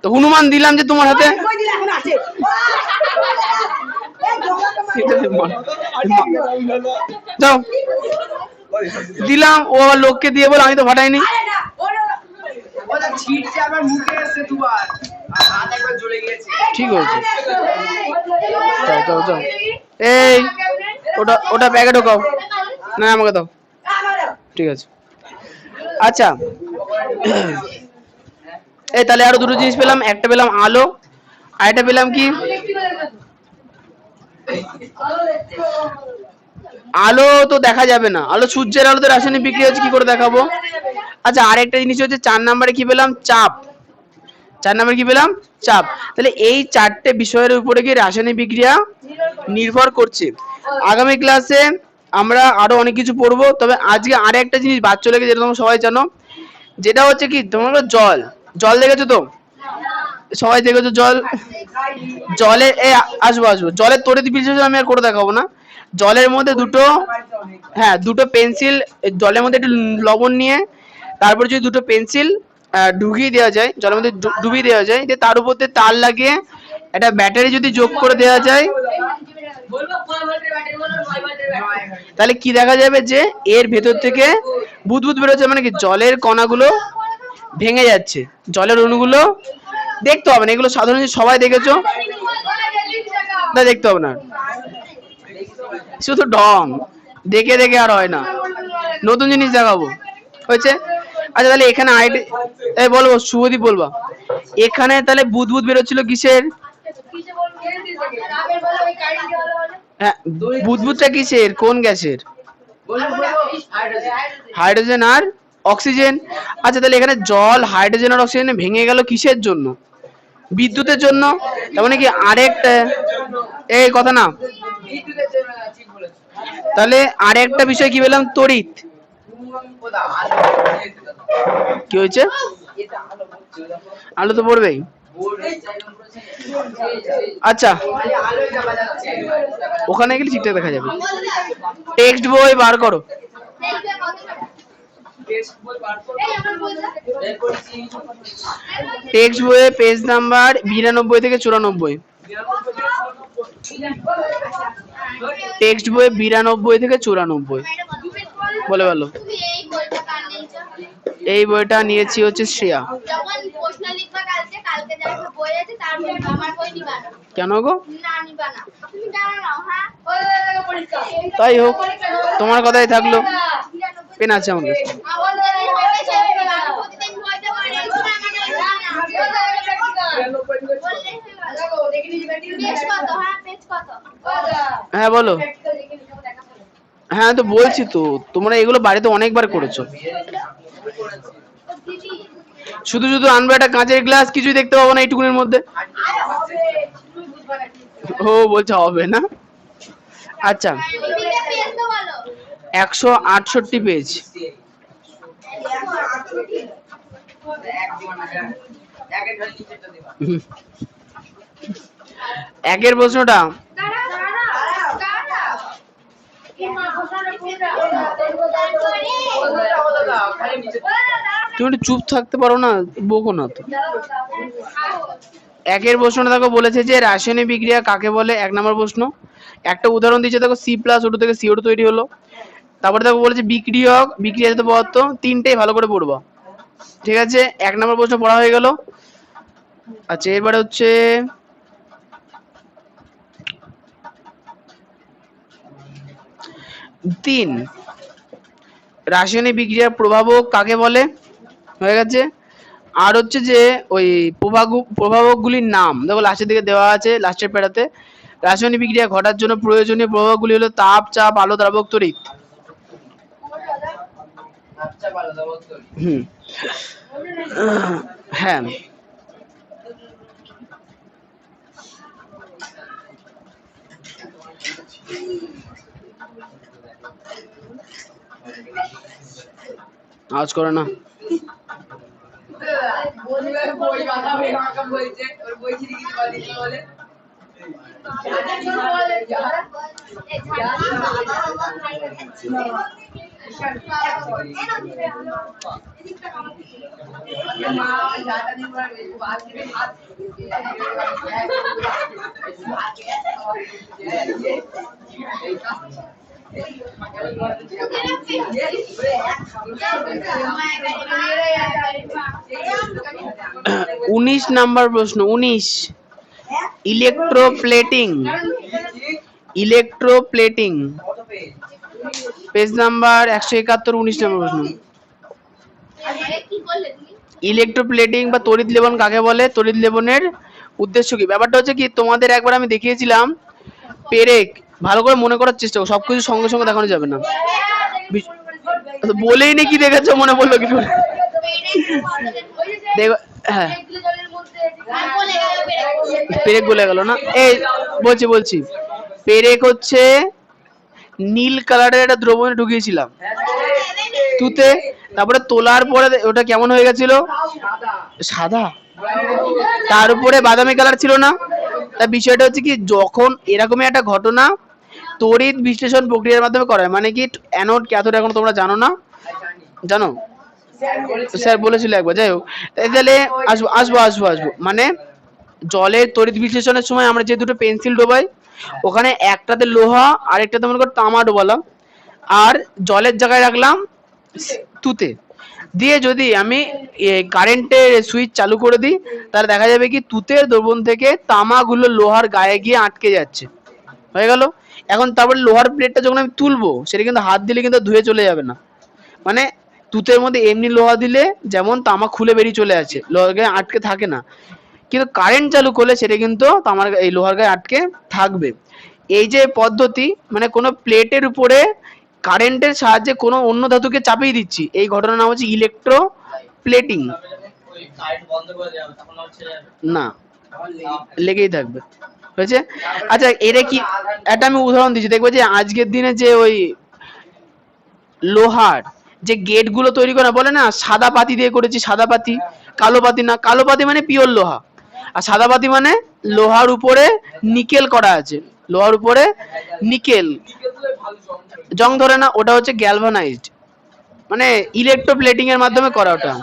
তো, হনুমান দিলাম যে তোমার হাতে, যাও দিলাম। ও আবার লোককে দিয়ে বল আমি তো ফাটাইনি। ঠিক হয়েছে, যাও। এই ওটা ব্যাগে ঢোকাও, না আমাকে দাও। ঠিক আছে, আচ্ছা। এই তাহলে আরো দুটো জিনিস পেলাম, একটা পেলাম আলো, আর একটা পেলাম কি, আলো তো দেখা যাবে না, আলো সূর্যের আলোতে রাসায়নিক বিক্রিয়া হচ্ছে, কি করে দেখাবো? আচ্ছা আরেকটা জিনিস হচ্ছে 4 নম্বরে কি পেলাম, চাপ। 4 নম্বরে কি পেলাম, চাপ। তাহলে এই চারটে বিষয়ের উপরে কি রাসায়নিক বিক্রিয়া নির্ভর করছে। আগামী ক্লাসে আমরা আরো অনেক কিছু পড়বো, তবে আজকে আরে একটা জিনিস বাদ চলে গেছে, যেটা তোমরা সবাই জানো, যেটা হচ্ছে কি, তোমরা জল দেখেছো তো, সবাই দেখেছো জলে আসবো। জলের তড়িৎ বিশ্লেষণ আমি আর করে দেখাবো না। জলের মধ্যে দুটো পেন্সিল, জলের মধ্যে একটু লবণ নিয়ে তারপর যদি দুটো পেন্সিল ঢুকিয়ে দেওয়া যায়, জলের মধ্যে ডুবিয়ে দেওয়া যায়, দিয়ে তার উপর দিয়ে তার লাগিয়ে একটা ব্যাটারি যদি যোগ করে দেওয়া যায়, তাহলে কি দেখা যাবে যে এর ভেতর থেকে বুদবুদ বেরোচ্ছে, মানে কি জলের কণাগুলো ভেঙে যাচ্ছে, জলের অণুগুলো। দেখতে হবে না, এগুলো সাধারণত সবাই দেখেছো, না দেখতে হবে না, শুধু ঢং, দেখে দেখে আর হয় না, নতুন জিনিস দেখাবো, হয়েছে। আচ্ছা তাহলে এখানে এই বলবো, শুভদীপ বলবা, এখানে তাহলে বুদবুদ বেরোচ্ছিল কিসের? হ্যাঁ, বুদবুদটা কিসের, কোন গ্যাসের? হাইড্রোজেন আর অক্সিজেন। আচ্ছা তাহলে এখানে জল হাইড্রোজেন আর অক্সিজেন ভেঙে গেল কিসের জন্য? বিদ্যুতের জন্য। তার মানে কি আরেকটা, এই কথা না, তাহলে আরেকটা বিষয় কি বললাম, তড়িৎ। কি হয়েছে? আলো তো পড়বেই। আচ্ছা ওখানে গেলে ঠিকঠাক দেখা যাবে। টেক্সট বই বার করো। টেক্সট বইয়ে পেজ নাম্বার 92 থেকে 94। টেক্সট বইয়ে 92 থেকে 94 বলে বলো। এই বইটা নিয়েছি হচ্ছে শ্রেয়া। কেন গো? তাই হোক, তোমার কথাই থাকলো। পেন আছে আমার কাছে। হ্যাঁ বলো। হ্যাঁ তো বলছি তো, তোমরা এগুলো বাড়িতে অনেকবার করেছো। শুধু শুধু আনবে একটা কাঁচের গ্লাস, কিছুই দেখতে পাবো না এইটুকুনের মধ্যে। ও বলছে হবে না। আচ্ছা 168 পেজ। একের প্রশ্নটা, তুমি একটু চুপ থাকতে পারো না, বকো না তো। একের প্রশ্নটা দেখো, বলেছে যে রাসায়নিক বিক্রিয়া কাকে বলে। 1 নম্বর প্রশ্ন, একটা উদাহরণ দিয়েছে দেখো, C+O2 থেকে CO2 তৈরি হলো। তারপরে দেখো বলেছে বিক্রিয়ক, বিক্রিয়াজাত পদার্থ, তিনটেই ভালো করে পড়বা, ঠিক আছে। 1 নম্বর প্রশ্ন পড়া হয়ে গেল। আচ্ছা এবারে হচ্ছে 3, রাসায়নিক বিক্রিয়ার প্রভাবক কাকে বলে, হয়ে গেছে। আর হচ্ছে যে ওই প্রভাবকগুলির নাম দেখো লাস্টের দিকে দেওয়া আছে, লাস্টের প্যারাতে। রাসায়নিক বিক্রিয়া ঘটার জন্য প্রয়োজনীয় প্রভাবকগুলি হলো তাপ, চাপ, আলো, দ্রাবক, তড়িৎ। হ্যাঁ আওয়াজ করে না। উনিশ নাম্বার প্রশ্ন, 19, ইলেকট্রোপ্লেটিং। ইলেকট্রোপ্লেটিং পেজ নাম্বার 171, 19 নম্বর প্রশ্ন। ইলেকট্রোপ্লেটিং বা তড়িৎ লেবন কাকে বলে, তড়িৎ লেবনের উদ্দেশ্য কি? ব্যাপারটা হচ্ছে কি, তোমাদের একবার আমি দেখিয়েছিলাম পেরেক, ভালো করে মনে করার চেষ্টা করো, সবকিছু সঙ্গে সঙ্গে দেখানো যাবে না। বলেই নাকি দেখেছো, মনে পড়লো কি করে? হ্যাঁ পেরেক বলে গেল না। এই বলছি পেরেক হচ্ছে নীল কালারের একটা দ্রবণে ঢুকিয়েছিলাম তুতে, তারপরে তোলার পরে ওটা কেমন হয়ে গেছিল, সাদা, তার উপরে বাদামি কালার ছিল না। তার বিষয়টা হচ্ছে কি, যখন এরকমই একটা ঘটনা তড়িৎ বিশ্লেষণ প্রক্রিয়ার মাধ্যমে করা হয়, মানে কি অ্যানোড ক্যাথোড এখন তোমরা জানো না, জানো স্যার বলেছিল একবার, যাই হোক। তাহলে আসবো আসবো আসবো আসবো মানে জলের তড়িৎ বিশ্লেষণের সময় আমরা যে দুটো পেন্সিল ডোবাই, ওখানে একটাতে লোহা আর একটাতে মনে কর তামা ডোবালাম, আর জলের জায়গায় রাখলাম তুতে, দিয়ে যদি আমি কারেন্টের সুইচ চালু করে দিই, তাহলে দেখা যাবে কি তুতের দ্রবণ থেকে তামাগুলো লোহার গায়ে গিয়ে আটকে যাচ্ছে। হয়ে গেল। এখন তারপরে লোহার প্লেটটা যখন আমি তুলবো, সেটা কিন্তু হাত দিলে কিন্তু ধুয়ে চলে যাবে না। মানে তুতের মধ্যে এমনি লোহা দিলে যেমন তামা খুলে বেরিয়ে চলে আসে, লোহার গায়ে আটকে থাকে না, কিন্তু কারেন্ট চালু করলে সেটা কিন্তু তামার এই লোহার গায়ে আটকে থাকবে। এই যে পদ্ধতি, মানে কোনো প্লেটের উপরে কারেন্টের সাহায্যে কোনো অন্য ধাতুকে চাপিয়ে দিচ্ছি, এই ঘটনার নাম হচ্ছে ইলেকট্রো প্লেটিং। না, লেগেই থাকবে। হয়েছে? আচ্ছা, এটা কি, একটা আমি উদাহরণ দিচ্ছি, দেখবো যে আজকের দিনে যে ওই লোহার যে গেট গুলো তৈরি করা, বলে না সাদা পাতি দিয়ে করেছি, সাদা পাতি, কালো পাতি না, কালো পাতি মানে পিওর লোহা, আর সাদা পাতি মানে লোহার উপরে নিকেল করা আছে, লোহার উপরে নিকেল জং ধরে না, ওটা হচ্ছে গ্যালভানাইজড, মানে ইলেকট্রোপ্লেটিং এর মাধ্যমে করা ওটা।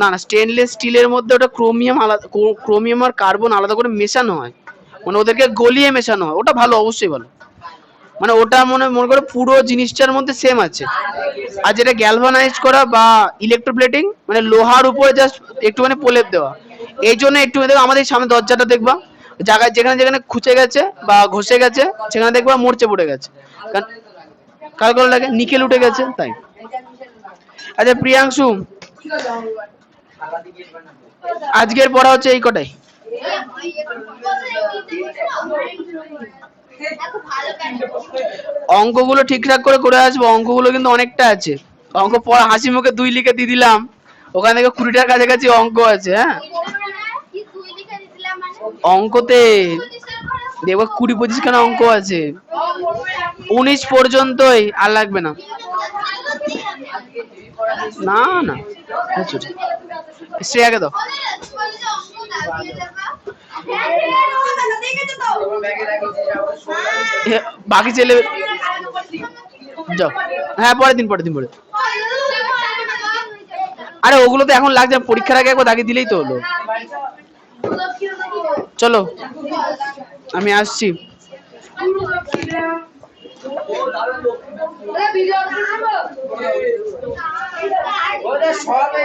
না না, স্টেনলেস স্টিলের মধ্যে ওটা ক্রোমিয়াম আলাদা, ক্রোমিয়াম আর কার্বন আলাদা করে মেশানো হয়, মানে ওদেরকে গলিয়ে মেশানো হয়, ওটা ভালো, অবশ্যই ভালো, মানে ওটা মনে করো পুরো জিনিসটার মধ্যে সেম আছে। আর যেটা গ্যালভানাইজ করা বা ইলেকট্রোপ্লেটিং, মানে লোহার উপরে জাস্ট একটুখানি প্রলেপ দেওয়া। এই জন্য একটু দেখো আমাদের সামনে দরজাটা দেখবা, জায়গায় যেখানে যেখানে খুঁচে গেছে বা ঘষে গেছে, সেখানে দেখবা মরচে পড়ে গেছে, কার কারণ লাগে নিকেল উঠে গেছে, তাই। আচ্ছা প্রিয়াংশু, আজকের পড়া হচ্ছে এই কটাই। অঙ্কগুলো ঠিকঠাক করে করে আসবো, অঙ্কগুলো কিন্তু অনেকটা আছে, অঙ্ক পড়া হাসি মুখে 2 লিখে দিয়ে দিলাম, ওখানে থেকে 20টার কাছাকাছি অঙ্ক আছে। হ্যাঁ, অঙ্কতে দেখবো 20-25 খানা অঙ্ক আছে, 19 পর্যন্তই, আর লাগবে না। না না, শ্রেয়াকে দাও। বাকি ছেলে যাও, হ্যাঁ পরের দিন পরে। আরে ওগুলো তো এখন লাগছে, পরীক্ষার আগে একবার দাগিয়ে দিলেই তো হলো। চলো আমি আসছি। সবাই